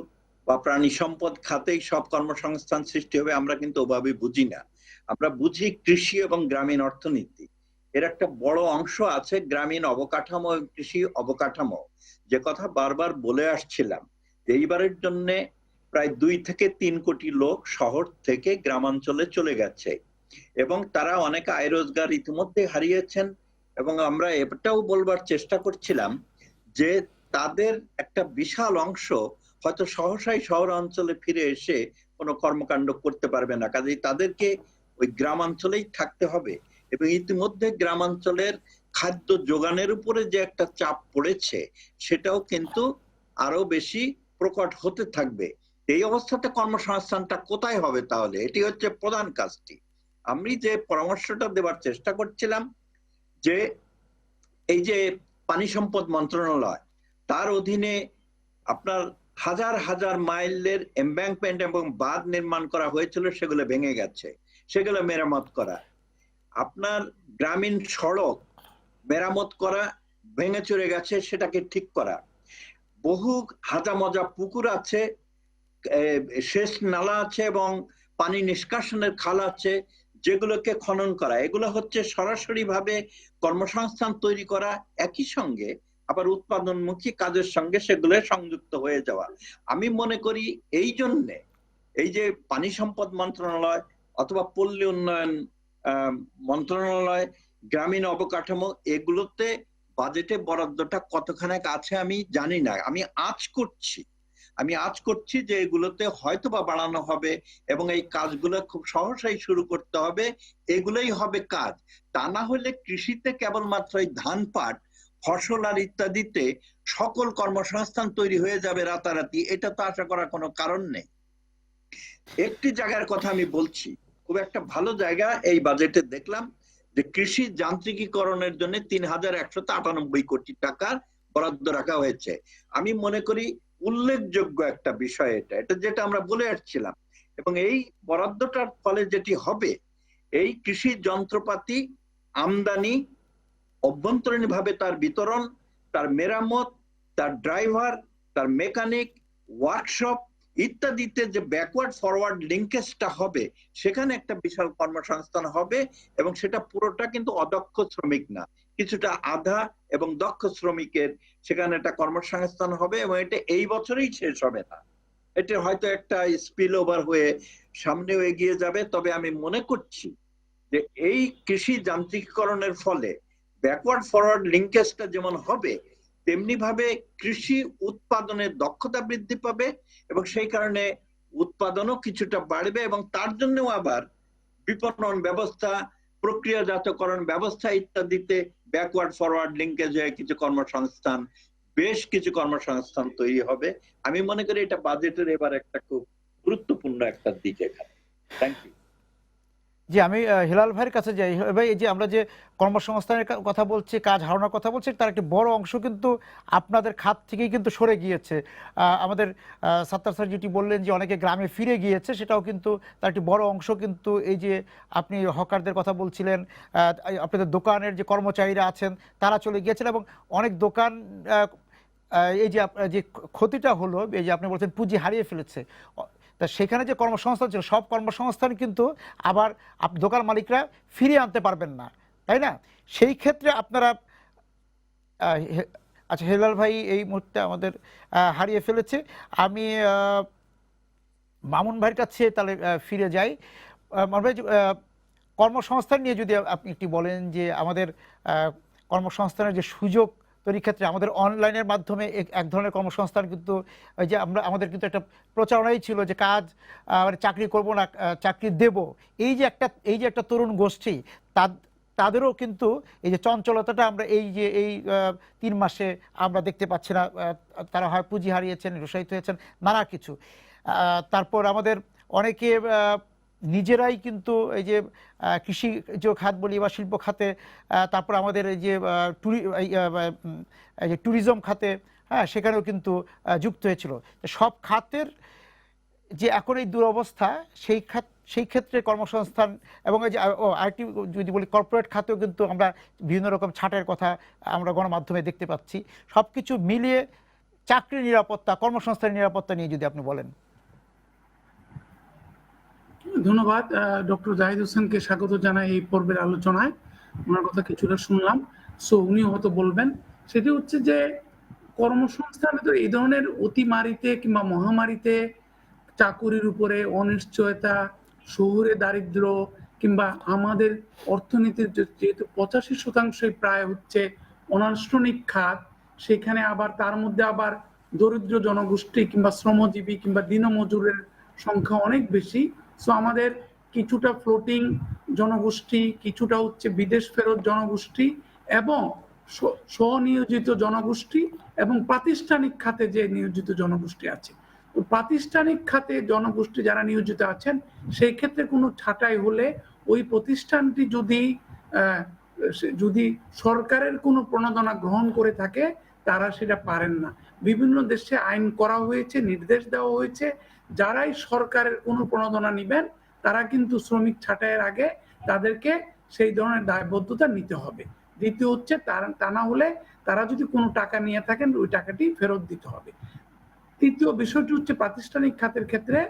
বা প্রাণী সম্পদ খাতেই সব কর্মসংস্থান সৃষ্টি হবে আমরা কিন্তু ওভাবে বুঝি না। আমরা বুঝি কৃষি এবং গ্রামীণ অর্থনীতি, এর একটা বড় অংশ আছে গ্রামীণ অবকাঠামো এবং কৃষি অবকাঠামো। যে কথা বারবার বলে আসছিলাম, এইবারের জন্য প্রায় 2 থেকে 3 কোটি লোক শহর থেকে গ্রামাঞ্চলে চলে গেছে এবং তারা অনেক আয় রোজগার ইতিমধ্যে হারিয়েছেন। এবং আমরা এটাও বলবার চেষ্টা করছিলাম যে তাদের একটা বিশাল অংশ হয়তো সহসাই শহর অঞ্চলে ফিরে এসে কোনো কর্মকাণ্ড করতে পারবে না, কাজেই তাদেরকে ওই গ্রামাঞ্চলেই থাকতে হবে। এবং ইতিমধ্যে গ্রামাঞ্চলের খাদ্য যোগানের উপরে যে একটা চাপ পড়েছে সেটাও কিন্তু আরো বেশি প্রকট হতে থাকবে। এই অবস্থাতে কর্মসংস্থানটা কোথায় হবে তাহলে? এটি হচ্ছে প্রধান কাজটি। আমি যে পরামর্শটা দেবার চেষ্টা করছিলাম যে এই যে পানি সম্পদ মন্ত্রণালয়, তার অধীনে আপনার হাজার হাজার মাইলের এমব্যাঙ্কমেন্ট এবং বাঁধ নির্মাণ করা হয়েছিল, সেগুলো ভেঙে গেছে, সেগুলো মেরামত করা। আপনার গ্রামীণ সড়ক মেরামত করা, ভেঙে চুরে গেছে, সেটাকে ঠিক করা। বহু হাজা মজা পুকুর আছে, সেচ নালা আছে এবং পানি নিষ্কাশনের খাল আছে, যেগুলোকে খনন করা। এগুলো হচ্ছে সরাসরি ভাবে কর্মসংস্থান তৈরি করা, একই সঙ্গে আবার উৎপাদনমুখী কাজের সঙ্গে সেগুলো সংযুক্ত হয়ে যাওয়া। আমি মনে করি এই জন্যে এই যে পানি সম্পদ মন্ত্রণালয় অথবা পল্লী উন্নয়ন মন্ত্রণালয়, গ্রামীণ অবকাঠামো, এগুলোতে বাজেটে বরাদ্দটা কতখানেক আছে আমি জানি না। আমি আজ করছি যে এগুলোতে হয়তো বা বাড়ানো হবে এবং এই কাজগুলো খুব সহসাই শুরু করতে হবে, এগুলোই হবে কাজ। তা না হলে কৃষিতে কেবলমাত্র এই ধান, পাট, ফসল আর ইত্যাদিতে সকল কর্মসংস্থান তৈরি হয়ে যাবে রাতারাতি, এটা তো আশা করার কোনো কারণ নেই। একটি জায়গার কথা আমি বলছি, খুব একটা ভালো জায়গা এই বাজেটে দেখলাম যে কৃষি যান্ত্রিকীকরণের জন্য 3198 কোটি টাকার বরাদ্দ রাখা হয়েছে। আমি মনে করি উল্লেখযোগ্য একটা বিষয় এটা যেটা আমরা বলে আসছিলাম। এবং এই বরাদ্দটার ফলে যেটি হবে, এই কৃষি যন্ত্রপাতি আমদানি, অভ্যন্তরীণভাবে তার বিতরণ, তার মেরামত, তার ড্রাইভার, তার মেকানিক, ওয়ার্কশপ ইত্যাদিতে যে ব্যাকওয়ার্ড ফরওয়ার্ড লিঙ্কেজটা হবে, সেখানে একটা বিশাল কর্মসংস্থান হবে। এবং সেটা পুরোটা কিন্তু অদক্ষ শ্রমিক না, কিছুটা আধা এবং দক্ষ শ্রমিকের সেখানে একটা কর্মসংস্থান হবে। এবং এটা এই বছরেই শেষ হবে না, এটা হয়তো একটা স্পিল ওভার হয়ে সামনেও এগিয়ে যাবে। তবে আমি মনে করছি যে এই কৃষি যান্ত্রিকীকরণের ফলে ব্যাকওয়ার্ড ফরওয়ার্ড লিঙ্কেজটা যেমন হবে, তেমনি ভাবে কৃষি উৎপাদনের দক্ষতা বৃদ্ধি পাবে এবং সেই কারণে উৎপাদনও কিছুটা বাড়বে এবং তার জন্যও আবার বিপণন ব্যবস্থা, প্রক্রিয়াজাতকরণ ব্যবস্থা ইত্যাদিতে ব্যাকওয়ার্ড ফরওয়ার্ড লিঙ্কেজ হয়ে কিছু কর্মসংস্থান, বেশ কিছু কর্মসংস্থান তৈরি হবে। আমি মনে করি এটা বাজেটের এবার একটা খুব গুরুত্বপূর্ণ একটা দিক এখানে। Thank you. জি, আমি হিলাল ভাইয়ের কাছে যাই। ভাই, এই যে আমরা যে কর্মসংস্থানের কথা বলছি, কাজ হারানোর কথা বলছি, তার একটি বড় অংশ কিন্তু আপনাদের খাত থেকেই কিন্তু সরে গিয়েছে। আমাদের সাত্তার স্যার যেটি বললেন যে অনেকে গ্রামে ফিরে গিয়েছে, সেটাও কিন্তু তার একটি বড় অংশ কিন্তু এই যে আপনি হকারদের কথা বলছিলেন, আপনাদের দোকানের যে কর্মচারীরা আছেন তারা চলে গিয়েছেন এবং অনেক দোকান এই যে ক্ষতিটা হলো, এই যে আপনি বলছেন পুঁজি হারিয়ে ফেলেছে, তা সেখানে যে কর্মসংস্থান ছিল সব কর্মসংস্থান কিন্তু আবার দোকান মালিকরা ফিরিয়ে আনতে পারবেন না, তাই না? সেই ক্ষেত্রে আপনারা আচ্ছা, হেলাল ভাই এই মুহূর্তে আমাদের হারিয়ে ফেলেছে। আমি মামুন ভাইয়ের কাছে তাহলে ফিরে যাই। মামুন ভাই, কর্মসংস্থান নিয়ে যদি আপনি একটি বলেন যে আমাদের কর্মসংস্থানের যে সুযোগ তৈরির ক্ষেত্রে আমাদের অনলাইনের মাধ্যমে এক ধরনের কর্মসংস্থান কিন্তু ওই যে আমাদের কিন্তু একটা প্রচারণাই ছিল যে কাজ মানে চাকরি করব না, চাকরি দেব। এই যে একটা তরুণ গোষ্ঠী, তাদেরও কিন্তু এই যে চঞ্চলতাটা আমরা এই 3 মাসে আমরা দেখতে পাচ্ছি না। তারা হয় পুঁজি হারিয়েছেন, নিরুৎসাহিত হয়েছেন, নানা কিছু। তারপর আমাদের অনেকে নিজেরাই কিন্তু এই যে কৃষি যে খাত বলি বা শিল্প খাতে, তারপর আমাদের এই যে ট্যুরিজম খাতে, হ্যাঁ, সেখানেও কিন্তু যুক্ত হয়েছিল। সব খাতের যে এখন এই দুরবস্থা, সেই ক্ষেত্রে কর্মসংস্থান এবং এই যে আরেকটি যদি বলি কর্পোরেট খাতেও কিন্তু আমরা বিভিন্ন রকম ছাঁটের কথা আমরা গণমাধ্যমে দেখতে পাচ্ছি। সব কিছু মিলিয়ে চাকরির নিরাপত্তা, কর্মসংস্থানের নিরাপত্তা নিয়ে যদি আপনি বলেন। ধন্যবাদ ডক্টর জাহিদ হোসেনকে স্বাগত জানাই এই পর্বের আলোচনায়। ওনার কথা কিছুটা শুনলাম, সো উনি হয়তো বলবেন। সেটি হচ্ছে যে কর্মসংস্থানে তো এই ধরনের অতিমারিতে কিংবা মহামারীতে চাকুরির উপরে অনিশ্চয়তা, শহুরে দারিদ্র কিংবা আমাদের অর্থনীতির যেহেতু 85% প্রায় হচ্ছে অনানুষ্ঠানিক খাত, সেখানে আবার তার মধ্যে আবার দরিদ্র জনগোষ্ঠী কিংবা শ্রমজীবী কিংবা দিনমজুরের সংখ্যা অনেক বেশি। সো আমাদের কিছুটা ফ্লোটিং জনগোষ্ঠী, কিছুটা হচ্ছে বিদেশ ফেরত জনগোষ্ঠী এবং স্বনিয়োজিত জনগোষ্ঠী এবং প্রাতিষ্ঠানিক খাতে যে নিয়োজিত জনগোষ্ঠী আছে। তো প্রাতিষ্ঠানিক খাতে জনগোষ্ঠী যারা নিয়োজিত আছেন, সেই ক্ষেত্রে কোনো ছাঁটাই হলে ওই প্রতিষ্ঠানটি যদি সরকারের কোনো প্রণোদনা গ্রহণ করে থাকে, তারা সেটা পারেন না। বিভিন্ন দেশে আইন করা হয়েছে, নির্দেশ দেওয়া হয়েছে, যারাই সরকারের কোনো প্রণোদনা নিবেন তারা কিন্তু শ্রমিক ছাঁটাইয়ের আগে তাদেরকে সেই ধরনের দায়বদ্ধতা নিতে হবে। দ্বিতীয় হচ্ছে তা না হলে তারা যদি কোনো টাকা নিয়ে থাকেন ওই টাকাটি ফেরত দিতে হবে। তৃতীয় বিষয়টি হচ্ছে প্রাতিষ্ঠানিক খাতের ক্ষেত্রে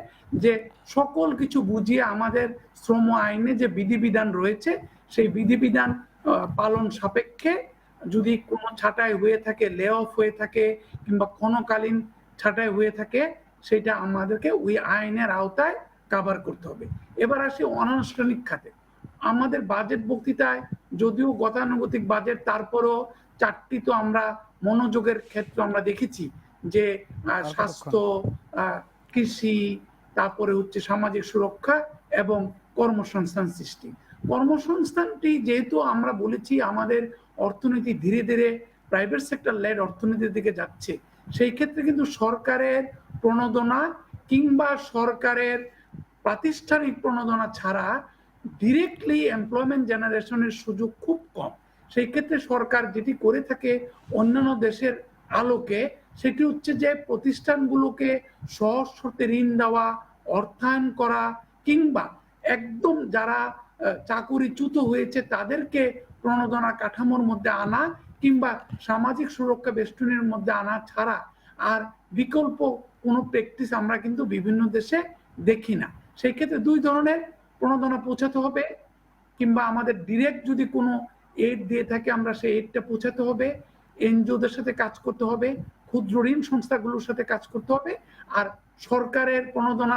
যে সকল কিছু বুঝিয়ে আমাদের শ্রম আইনে যে বিধিবিধান রয়েছে সেই বিধিবিধান পালন সাপেক্ষে যদি কোনো ছাঁটাই হয়ে থাকে, লে অফ হয়ে থাকে কিংবা ক্ষণকালীন ছাঁটাই হয়ে থাকে, সেটা আমাদেরকে ওই আইনের আওতায় কভার করতে হবে। এবার আসি অনানুষ্ঠানিক খাতে। আমাদের বাজেট বক্তৃতায় যদিও গতানুগতিক বাজেট, তারপরও 4টি তো আমরা মনোযোগের ক্ষেত্রে আমরা দেখেছি যে স্বাস্থ্য, কৃষি, তারপরে হচ্ছে সামাজিক সুরক্ষা এবং কর্মসংস্থান সৃষ্টি। কর্মসংস্থানটি যেহেতু আমরা বলেছি আমাদের অর্থনীতি ধীরে ধীরে প্রাইভেট সেক্টর লেড অর্থনীতির দিকে যাচ্ছে, সেই ক্ষেত্রে কিন্তু সরকারের প্রণোদনা কিংবা সরকারের প্রাতিষ্ঠানিক প্রণোদনা ছাড়া ডিরেক্টলি এমপ্লয়মেন্ট জেনারেশনের সুযোগ খুব কম। সেই ক্ষেত্রে সরকার যেটি করে থাকে অন্যান্য দেশের আলোকে, সেটি হচ্ছে যে প্রতিষ্ঠানগুলোকে সহজ শর্তে ঋণ দেওয়া, অর্থায়ন করা কিংবা একদম যারা চাকুরিচ্যুত হয়েছে তাদেরকে প্রণোদনা কাঠামোর মধ্যে আনা কিংবা সামাজিক সুরক্ষা বেষ্টনীর মধ্যে আনা ছাড়া আর বিকল্প কোনো প্র্যাকটিস আমরা কিন্তু বিভিন্ন দেশে দেখি না। সেই ক্ষেত্রে 2 ধরনের প্রণোদনা পৌঁছাতে হবে, কিংবা আমাদের ডিরেক্ট যদি কোনো এইড দিয়ে থাকে আমরা সেই এইডটা পৌঁছাতে হবে, এনজিওদের সাথে কাজ করতে হবে, ক্ষুদ্র ঋণ সংস্থাগুলোর সাথে কাজ করতে হবে, আর সরকারের প্রণোদনা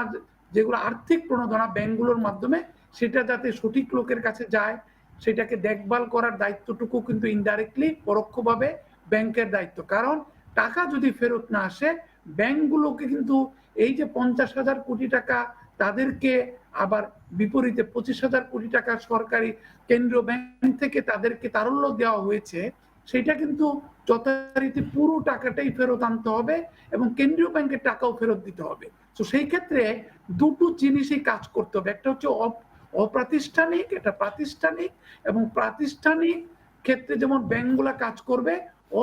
যেগুলো আর্থিক প্রণোদনা ব্যাংকগুলোর মাধ্যমে সেটা যাতে সঠিক লোকের কাছে যায়, সেটাকে দেখভাল করার দায়িত্বটুকু কিন্তু ইনডাইরেক্টলি পরোক্ষভাবে ব্যাংকের দায়িত্ব। কারণ টাকা যদি ফেরত না আসে, ব্যাংকগুলোকে কিন্তু এই যে 50,000 কোটি টাকা তাদেরকে আবার বিপরীতে 25,000 কোটি টাকা সরকারি কেন্দ্রীয় ব্যাংক থেকে তাদেরকে তারল্য দেওয়া হয়েছে, সেটা কিন্তু যথারীতি পুরো টাকাটাই ফেরত আনতে হবে এবং কেন্দ্রীয় ব্যাংকের টাকাও ফেরত দিতে হবে। তো সেই ক্ষেত্রে দুটো জিনিসই কাজ করতে হবে, একটা হচ্ছে অপ্রাতিষ্ঠানিক, এটা প্রাতিষ্ঠানিক। এবং প্রাতিষ্ঠানিক ক্ষেত্রে যেমন ব্যাংকগুলা কাজ করবে,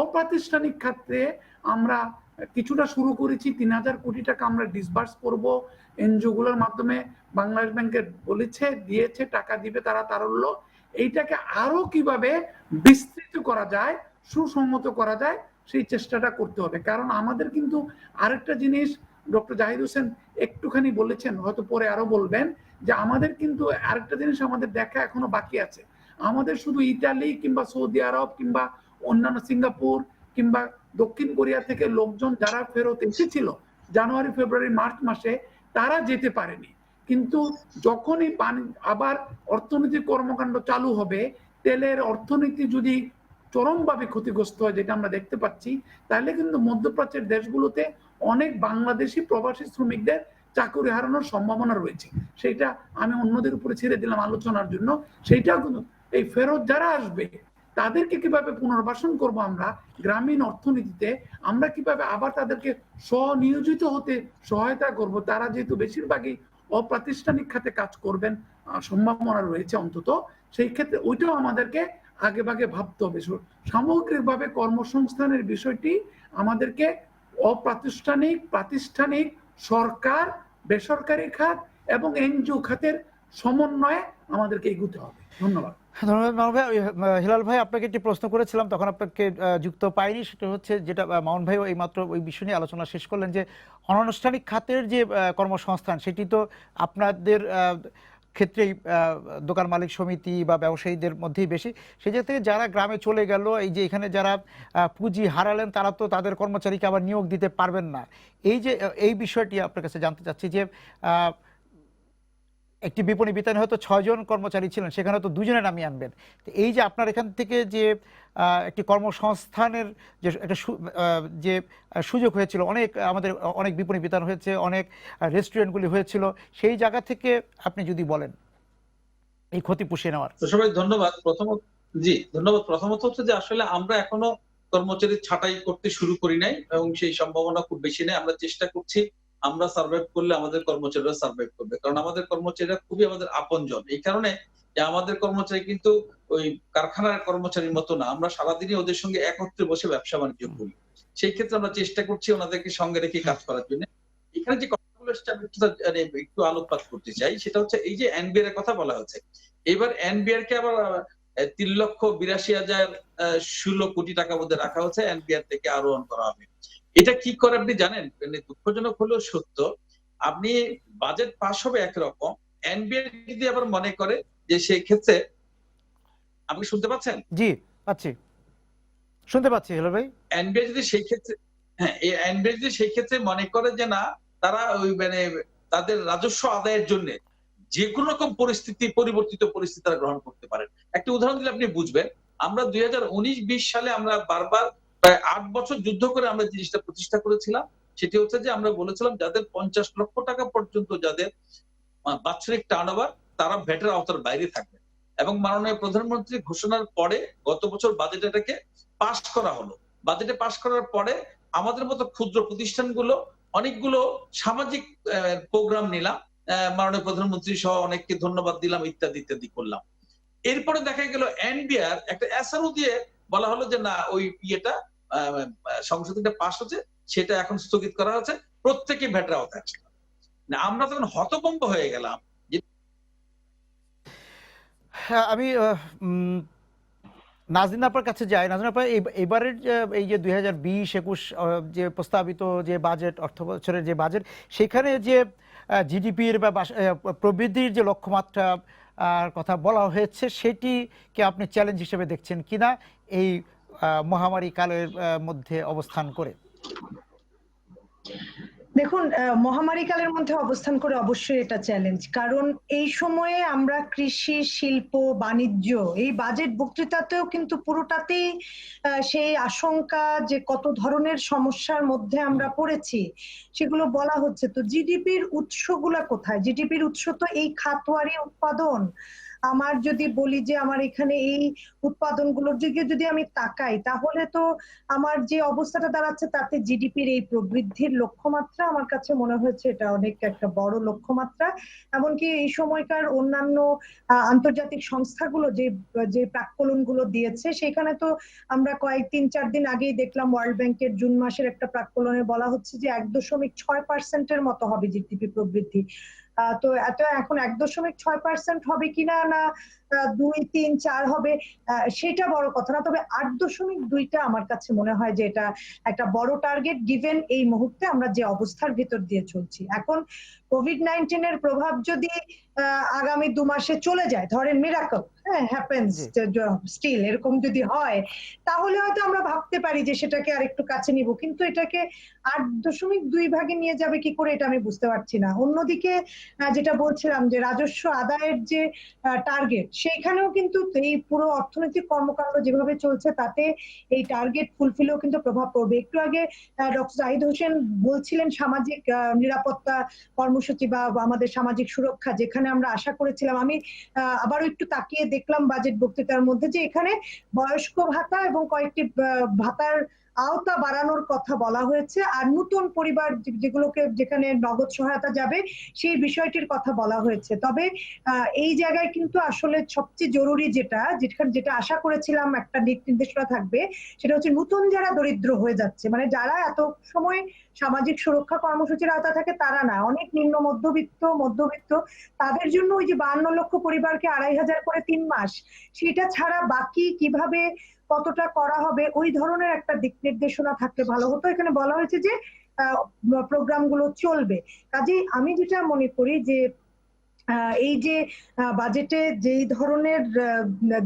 অপ্রাতিষ্ঠানিক ক্ষেত্রে আমরা কিছুটা শুরু করেছি, 3,000 কোটি টাকা আমরা ডিসবার্স করব এনজিও গুলোর মাধ্যমে। বাংলাদেশ ব্যাংকের বলেছে, দিয়েছে, টাকা দিবে তারা তারল্য। এইটাকে আরো কিভাবে বিস্তৃত করা যায়, সুসংহত করা যায়, সেই চেষ্টাটা করতে হবে। কারণ আমাদের কিন্তু আরেকটা জিনিস ডক্টর জাহিদ হোসেন একটুখানি বলেছেন, হয়তো পরে আরো বলবেন, যে আমাদের কিন্তু আরেকটা জিনিস আমাদের দেখা এখনো বাকি আছে। আমাদের শুধু ইতালি কিংবা সৌদি আরব কিংবা অন্যান্য সিঙ্গাপুর কিংবা দক্ষিণ কোরিয়া থেকে লোকজন যারা ফেরত এসেছিল জানুয়ারি, ফেব্রুয়ারি, মার্চ মাসে, তারা যেতে পারেনি। কিন্তু যখনই আবার অর্থনৈতিক কর্মকাণ্ড চালু হবে, তেলের অর্থনীতি যদি চরমভাবে ক্ষতিগ্রস্ত হয়, যেটা আমরা দেখতে পাচ্ছি, তাহলে কিন্তু মধ্যপ্রাচ্যের দেশগুলোতে অনেক বাংলাদেশি প্রবাসী শ্রমিকদের চাকরি হারানোর সম্ভাবনা রয়েছে। সেটা আমি অন্যদের উপরে ছেড়ে দিলাম আলোচনার জন্য। সেইটাও কিন্তু এই ফেরত যারা আসবে তাদেরকে কিভাবে পুনর্বাসন করব আমরা গ্রামীণ অর্থনীতিতে, আমরা কিভাবে আবার তাদেরকে স্বনিয়োজিত হতে সহায়তা করব, তারা যেহেতু বেশিরভাগই অপ্রাতিষ্ঠানিক খাতে কাজ করবেন সম্ভাবনা রয়েছে অন্তত, সেই ক্ষেত্রে ওইটাও আমাদেরকে আগে ভাগে ভাবতে হবে। সামগ্রিকভাবে কর্মসংস্থানের বিষয়টি আমাদেরকে অপ্রাতিষ্ঠানিক, প্রাতিষ্ঠানিক, সরকার, বেসরকারি খাত এবং এনজিও খাতের সমন্বয়ে আমাদেরকে এগোতে হবে। ধন্যবাদ। ধন্যবাদ মামুন ভাই। হিলাল ভাই, আপনাকে একটি প্রশ্ন করেছিলাম, তখন আপনাকে যুক্ত পাইনি। সেটা হচ্ছে যেটা মামুন ভাই এইমাত্র ওই বিষয় নিয়ে আলোচনা শেষ করলেন, যে অনানুষ্ঠানিক খাতের যে কর্মসংস্থান, সেটি তো আপনাদের ক্ষেত্রেই দোকান মালিক সমিতি বা ব্যবসায়ীদের মধ্যেই বেশি। সেই জায়গা থেকে যারা গ্রামে চলে গেল, এই যে এখানে যারা পুঁজি হারালেন, তারা তো তাদের কর্মচারীকে আবার নিয়োগ দিতে পারবেন না। এই বিষয়টি আপনার কাছে জানতে চাচ্ছি, যে একটি বিপণী বিতানে হয়তো 6 জন কর্মচারী ছিলেন, সেখানে তো 2 জনের নামিয়ে আনবেন। তো এই যে আপনার এখান থেকে যে একটি কর্মসংস্থানের যে একটা যে সুযোগ হয়েছিল, আমাদের অনেক বিপণী বিতান হয়েছে, অনেক রেস্টুরেন্টগুলি হয়েছিল, সেই জায়গা থেকে আপনি যদি বলেন এই ক্ষতি পুষিয়ে নেওয়ার। তো সবাই ধন্যবাদ। প্রথমত হচ্ছে যে আসলে আমরা এখনো কর্মচারী ছাঁটাই করতে শুরু করি নাই এবং সেই সম্ভাবনা খুব বেশি নেই। আমরা চেষ্টা করছি, আমরা সার্ভাইভ করলে আমাদের কর্মচারীরা সার্ভাইভ করবে, কারণ আমাদের কর্মচারীরা খুবই আমাদের আপনজন। এই কারণে যে আমাদের কর্মচারী কিন্তু ওই কারখানার কর্মচারীর মতো না, আমরা সারাদিনই ওদের সঙ্গে একত্রে বসে ব্যবসা বাণিজ্য করি। সেই ক্ষেত্রে আমরা চেষ্টা করছি ওনাদেরকে সঙ্গে রেখে কাজ করার জন্য। এখানে যে কথাগুলো আমি একটু আলোকপাত করতে চাই, সেটা হচ্ছে এই যে এনবিআর এর কথা বলা হচ্ছে, এবার এনবিআর কে আবার 3,82,016 কোটি টাকা মধ্যে রাখা হচ্ছে, এনবিআর থেকে আরোহণ করা হবে। এটা কি করে আপনি জানেন? দুঃখজনক হলেও সত্য, আপনি বাজেট পাস হবে একরকম, এনবিআর যদি আবার মনে করে যে সেই ক্ষেত্রে, আপনি শুনতে পাচ্ছেন? জি পাচ্ছি, শুনতে পাচ্ছি হিলাল ভাই। এনবিআর যদি সেই ক্ষেত্রে, হ্যাঁ, এই এনবিআর যদি সেই ক্ষেত্রে মনে করে যে না, তারা ওই তাদের রাজস্ব আদায়ের জন্য যে কোনো রকম পরিবর্তিত পরিস্থিতি তারা গ্রহণ করতে পারেন। একটা উদাহরণ দিলে আপনি বুঝবেন। আমরা 2019-20 সালে আমরা বারবার প্রায় 8 বছর যুদ্ধ করে আমরা জিনিসটা প্রতিষ্ঠা করেছিলাম। সেটি হচ্ছে যে আমরা বলেছিলাম যাদের 50 লক্ষ টাকা পর্যন্ত যাদের বাৎসরিক টার্নওভার, তারা ভ্যাটের আওতার বাইরে থাকবে। এবং মাননীয় প্রধানমন্ত্রী ঘোষণার পরে গত বছর বাজেট এটাকে পাস করা হলো। বাজেটে পাস করার পরে আমাদের মতো ক্ষুদ্র প্রতিষ্ঠানগুলো অনেকগুলো সামাজিক প্রোগ্রাম নিলাম, মাননীয় প্রধানমন্ত্রী সহ অনেককে ধন্যবাদ দিলাম, ইত্যাদি ইত্যাদি করলাম। এরপরে দেখা গেল এনবিআর একটা এসআরও দিয়ে বলা হলো যে না, ওই ইয়েটা সংশোধনটা পাস হচ্ছে, সেটা এখন স্থগিত করা হচ্ছে, প্রত্যেকে ভ্যাটের আওতায় আসবে। আমরা তখন হতভম্ব হয়ে গেলাম। আমি নাজনীন আপার কাছে যাই। নাজনীন আপা, এবারের এই যে 2020-21 যে প্রস্তাবিত যে বাজেট, অর্থ বছরের যে বাজেট, সেখানে যে জিডিপির বা প্রবৃদ্ধির যে লক্ষ্যমাত্রা কথা বলা হয়েছে, সেটিকে আপনি চ্যালেঞ্জ হিসেবে দেখছেন কিনা এই মহামারী কালের মধ্যে অবস্থান করে? দেখুন, মহামারীকালের মধ্যে অবস্থান করে অবশ্যই এটা চ্যালেঞ্জ, কারণ এই সময়ে আমরা কৃষি, শিল্প, বাণিজ্য, এই বাজেট বক্তৃতাতেও কিন্তু পুরোটাতেই সেই আশঙ্কা যে কত ধরনের সমস্যার মধ্যে আমরা পড়েছি সেগুলো বলা হচ্ছে। তো জিডিপির উৎসগুলা কোথায়? জিডিপির উৎস তো এই খাতওয়ারি উৎপাদন। আমার যদি বলি যে আমার এখানে এই উৎপাদনগুলোর দিকে যদি আমি তাকাই, তাহলে তো আমার যে অবস্থাটা দাঁড়াচ্ছে তাতে জিডিপির এই প্রবৃদ্ধির লক্ষ্যমাত্রা আমার কাছে মনে হয়েছে এটা অনেক একটা বড় লক্ষ্যমাত্রা। এমনকি এই সময়কার অন্যান্য আন্তর্জাতিক সংস্থাগুলো যে যে প্রাক্কলন গুলো দিয়েছে, সেখানে তো আমরা 3-4 দিন আগেই দেখলাম ওয়ার্ল্ড ব্যাংকের জুন মাসের একটা প্রাক্কলনে বলা হচ্ছে যে 1.6% মতো হবে জিডিপি প্রবৃদ্ধি। তো এত এখন 1.6% হবে কিনা, না 2, 3, 4 হবে, সেটা বড় কথা না। তবে 8.2টা আমার কাছে মনে হয় যে এটা একটা বড় টার্গেট, গিভেন এই মুহূর্তে আমরা যে অবস্থার ভিতর দিয়ে চলছি। এখন কোভিড-19 এর প্রভাব যদি আগামী 2 মাসে চলে যায়, ধরেন মিরাকল হ্যাপেন্স স্টিল, এরকম যদি হয়, তাহলে হয়তো আমরা ভাবতে পারি যে সেটাকে আরেকটু কাছে নিব, কিন্তু এটাকে 8.2 ভাগে নিয়ে যাবে কি করে এটা আমি বুঝতে পারছি না। অন্যদিকে যেটা বলছিলাম যে রাজস্ব আদায়ের যে টার্গেট, সেইখানেও কিন্তু এই পুরো অর্থনৈতিক কর্মকাণ্ড যেভাবে চলছে তাতে এই টার্গেট ফুলফিলেও কিন্তু প্রভাব পড়বে। একটু আগে ডক্টর জাহিদ হোসেন বলছিলেন সামাজিক নিরাপত্তা কর্মসূচি বা আমাদের সামাজিক সুরক্ষা, যেখানে আমরা আশা করেছিলাম, আমি আবারও একটু তাকিয়ে দেখলাম বাজেট বক্তৃতার মধ্যে যে এখানে বয়স্ক ভাতা এবং কয়েকটি ভাতার আওতা বাড়ানোর কথা বলা হয়েছে, আর নতুন পরিবার যেগুলোকে যেখানে নগদ সহায়তা যাবে সেই বিষয়টির কথা বলা হয়েছে। তবে এই জায়গায় কিন্তু আসলে সবচেয়ে জরুরি যেটা আশা করেছিলাম একটা দিক নির্দেশনা থাকবে, সেটা হচ্ছে নতুন যারা দরিদ্র হয়ে যাচ্ছে, মানে যারা এত সময় সামাজিক সুরক্ষা কর্মসূচির আওতা থাকে তারা না, অনেক নিম্ন মধ্যবিত্ত, তাদের জন্য ওই যে 52 লক্ষ পরিবারকে 2,500 করে 3 মাস, সেটা ছাড়া বাকি কিভাবে কতটা করা হবে ওই ধরনের একটা দিক নির্দেশনা থাকলে ভালো হতো। এখানে বলা হয়েছে যে প্রোগ্রামগুলো চলবে। কাজেই আমি যেটা মনে করি যে এই যে বাজেটে যেই ধরনের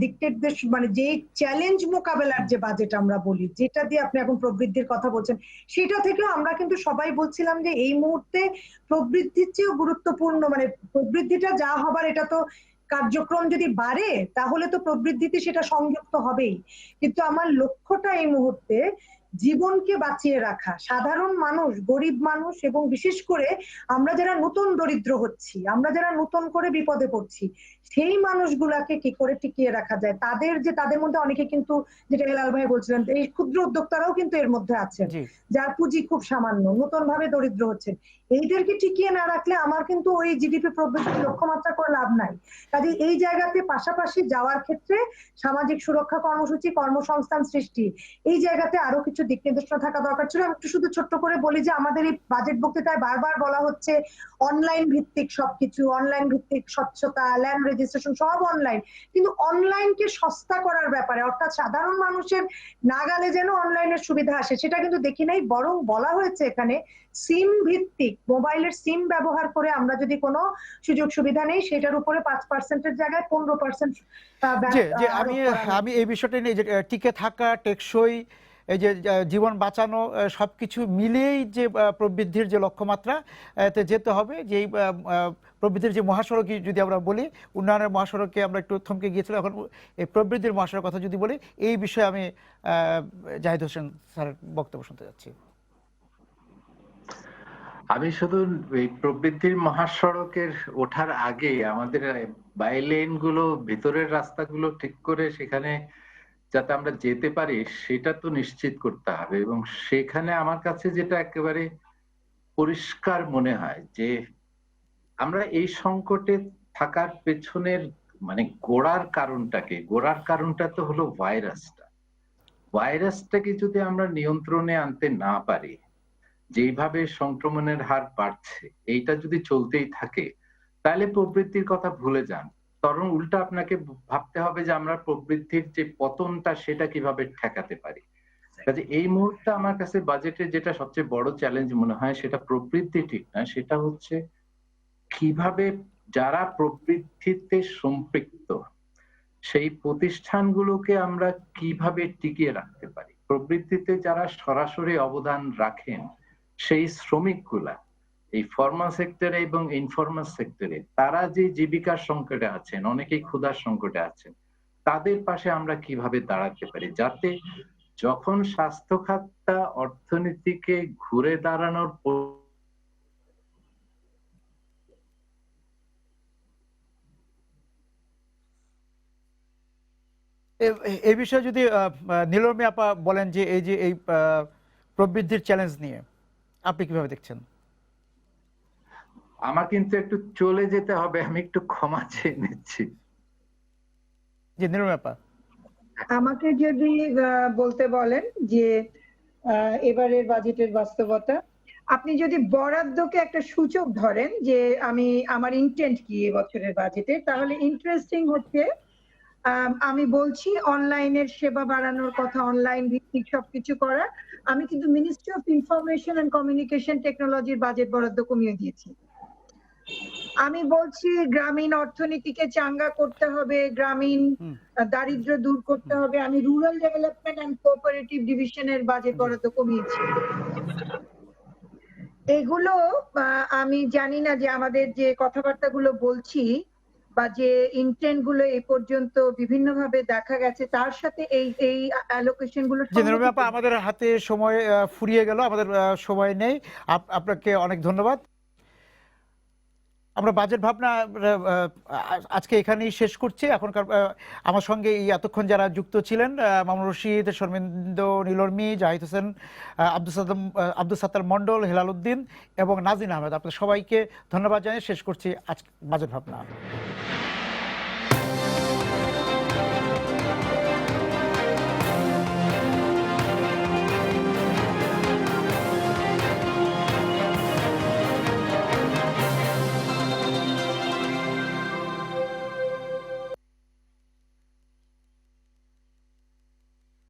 দিক নির্দেশ, মানে যেই চ্যালেঞ্জ মোকাবেলার যে বাজেট আমরা বলি, যেটা দিয়ে আপনি এখন প্রবৃদ্ধির কথা বলছেন, সেটা থেকেও আমরা কিন্তু সবাই বলছিলাম যে এই মুহূর্তে প্রবৃদ্ধির চেয়েও গুরুত্বপূর্ণ, মানে প্রবৃদ্ধিটা যা হবার এটা তো কার্যক্রম যদি বাড়ে তাহলে তো প্রবৃদ্ধিতে সেটা সংযুক্ত হবেই, কিন্তু আমার লক্ষ্যটা এই মুহূর্তে জীবনকে বাঁচিয়ে রাখা, সাধারণ মানুষ, গরিব মানুষ, এবং বিশেষ করে আমরা যারা নতুন দরিদ্র হচ্ছি, আমরা যারা নতুন করে বিপদে পড়ছি, সেই মানুষগুলাকে কি করে টিকিয়ে রাখা যায়। তাদের মধ্যে অনেকে কিন্তু, যেটা হেলাল ভাই বলছিলেন, এই ক্ষুদ্র উদ্যোক্তারাও কিন্তু এর মধ্যে আছেন যার পুঁজি খুব সামান্য, নতুন ভাবে দরিদ্র হচ্ছেন। এইদেরকে টিকিয়ে না রাখলে আমার কিন্তু ওই জিডিপি প্রবৃদ্ধির লক্ষ্যমাত্রা করে লাভ নাই। কাজে এই জায়গাতে পাশাপাশি যাওয়ার ক্ষেত্রে সামাজিক সুরক্ষা কর্মসূচি, কর্মসংস্থান সৃষ্টি, এই জায়গাতে আরো কিছু দিক নির্দেশনা থাকা দরকার ছিল। আমি একটু শুধু ছোট্ট করে বলি যে আমাদের এই বাজেট বক্তৃতায় বারবার বলা হচ্ছে অনলাইন ভিত্তিক সবকিছু, অনলাইন ভিত্তিক স্বচ্ছতা, ল্যান্ড রেজিস্ট্রেশন সব অনলাইন, কিন্তু অনলাইনকে সস্তা করার ব্যাপারে, অর্থাৎ সাধারণ মানুষের নাগালে যেন অনলাইনের সুবিধা আসে, সেটা কিন্তু দেখি নাই। বরং বলা হয়েছে এখানে সিম ভিত্তিক, মোবাইলের সিম ব্যবহার করে আমরা যদি কোনো সুযোগ সুবিধা নেই, সেটার উপরে 5%-এর জায়গায় 15% আমি এই বিষয়টা নিয়ে যে টিকে থাকা, টেকসই, এই যে জীবন বাঁচানো, সবকিছু মিলিয়েই যে প্রবৃদ্ধির যে লক্ষ্যমাত্রা তে যেতে হবে, যে প্রবৃদ্ধির যে মহাসড়ক যদি আমরা বলি, উন্নয়নের মহাসড়কে আমরা একটু থমকে গিয়েছিলাম, এখন এই প্রবৃদ্ধির মহাসড়কের কথা যদি বলি, এই বিষয়ে আমি জাহিদ হোসেন স্যারের বক্তব্য শুনতে যাচ্ছি। আমি শুধু এই প্রবৃদ্ধির মহাসড়কের ওঠার আগে আমাদের বাইলেন গুলো, ভিতরের রাস্তাগুলো ঠিক করে সেখানে যাতে আমরা যেতে পারি সেটা তো নিশ্চিত করতে হবে। এবং সেখানে আমার কাছে যেটা একেবারে পরিষ্কার মনে হয় যে আমরা এই সংকটে থাকার পেছনের মানে গোড়ার কারণটা তো হলো ভাইরাসটাকে যদি আমরা নিয়ন্ত্রণে আনতে না পারি, যেইভাবে সংক্রমণের হার বাড়ছে, এইটা যদি চলতেই থাকে তাহলে প্রবৃদ্ধির কথা ভুলে যান। তখন উল্টা আপনাকে ভাবতে হবে যে আমরা প্রবৃদ্ধির যে পতনটা সেটা কিভাবে ঠেকাতে পারি। কাজে এই মুহূর্তে আমার কাছে বাজেটে যেটা সবচেয়ে বড় চ্যালেঞ্জ মনে হয় সেটা প্রবৃদ্ধি ঠিক না, সেটা হচ্ছে কিভাবে যারা প্রবৃদ্ধিতে সম্পৃক্ত সেই প্রতিষ্ঠানগুলোকে আমরা কিভাবে টিকিয়ে রাখতে পারি। প্রবৃদ্ধিতে যারা সরাসরি অবদান রাখেন সেই শ্রমিকগুলা এই ফর্মাল সেক্টরে এবং ইনফর্মাল সেক্টরে তারা যে জীবিকার সংকটে আছেন, অনেকেই ক্ষুধার সংকটে আছেন, তাদের পাশে আমরা কিভাবে দাঁড়াতে পারি, যাতে যখন স্বাস্থ্য খাতটা অর্থনীতিকে ঘুরে দাঁড়ানোর এই বিষয়ে যদি নীলরমী আপা বলেন যে এই প্রবৃদ্ধির চ্যালেঞ্জ নিয়ে আপনি কিভাবে দেখছেন? আমার কিন্তু একটু চলে যেতে হবে, আমি একটু ক্ষমা চেয়ে নিচ্ছি। জি নীলরমী আপা। আমাকে যদি বলতে বলেন যে এবারের বাজেটের বাস্তবতা, আপনি যদি বরাদ্দকে একটা সূচক ধরেন যে আমার ইন্টেন্ট কি এবছরের বাজেটে, তাহলে ইন্টারেস্টিং হচ্ছে আমি বলছি অনলাইনের সেবা বাড়ানোর কথা, অনলাইন ভিত্তিক সবকিছু করা। আমি কিন্তু ministry of information and communication টেকনোলজির বাজেট বরাদ্দ কমিয়ে দিয়েছি। আমি বলছি গ্রামীণ অর্থনীতিকে চাঙ্গা করতে হবে, গ্রামীণ দারিদ্র দূর করতে হবে। আমি রুরাল ডেভেলপমেন্ট এন্ড কোঅপারেটিভ ডিভিশনের বাজেট বরাদ্দ কমিয়েছি। এগুলো আমি জানি না যে আমাদের যে কথাবার্তাগুলো বলছি বা যে ইন্টেন্ট গুলো এই পর্যন্ত বিভিন্নভাবে দেখা গেছে, তার সাথে এই অ্যালোকেশন গুলো। আমাদের হাতে সময় ফুরিয়ে গেল, আমাদের সময় নেই। আপনাকে অনেক ধন্যবাদ। আমরা বাজেট ভাবনা আজকে এখানেই শেষ করছি। এখনকার আমার সঙ্গে এই এতক্ষণ যারা যুক্ত ছিলেন, মামুনুর রশিদ, শর্মিন্দু, নীলরমী, জাহিদ হোসেন, আব্দুল সাত্তার মন্ডল, হেলাল উদ্দিন এবং নাজিন আহমেদ, আপনাদের সবাইকে ধন্যবাদ জানিয়ে শেষ করছি আজকে বাজেট ভাবনা।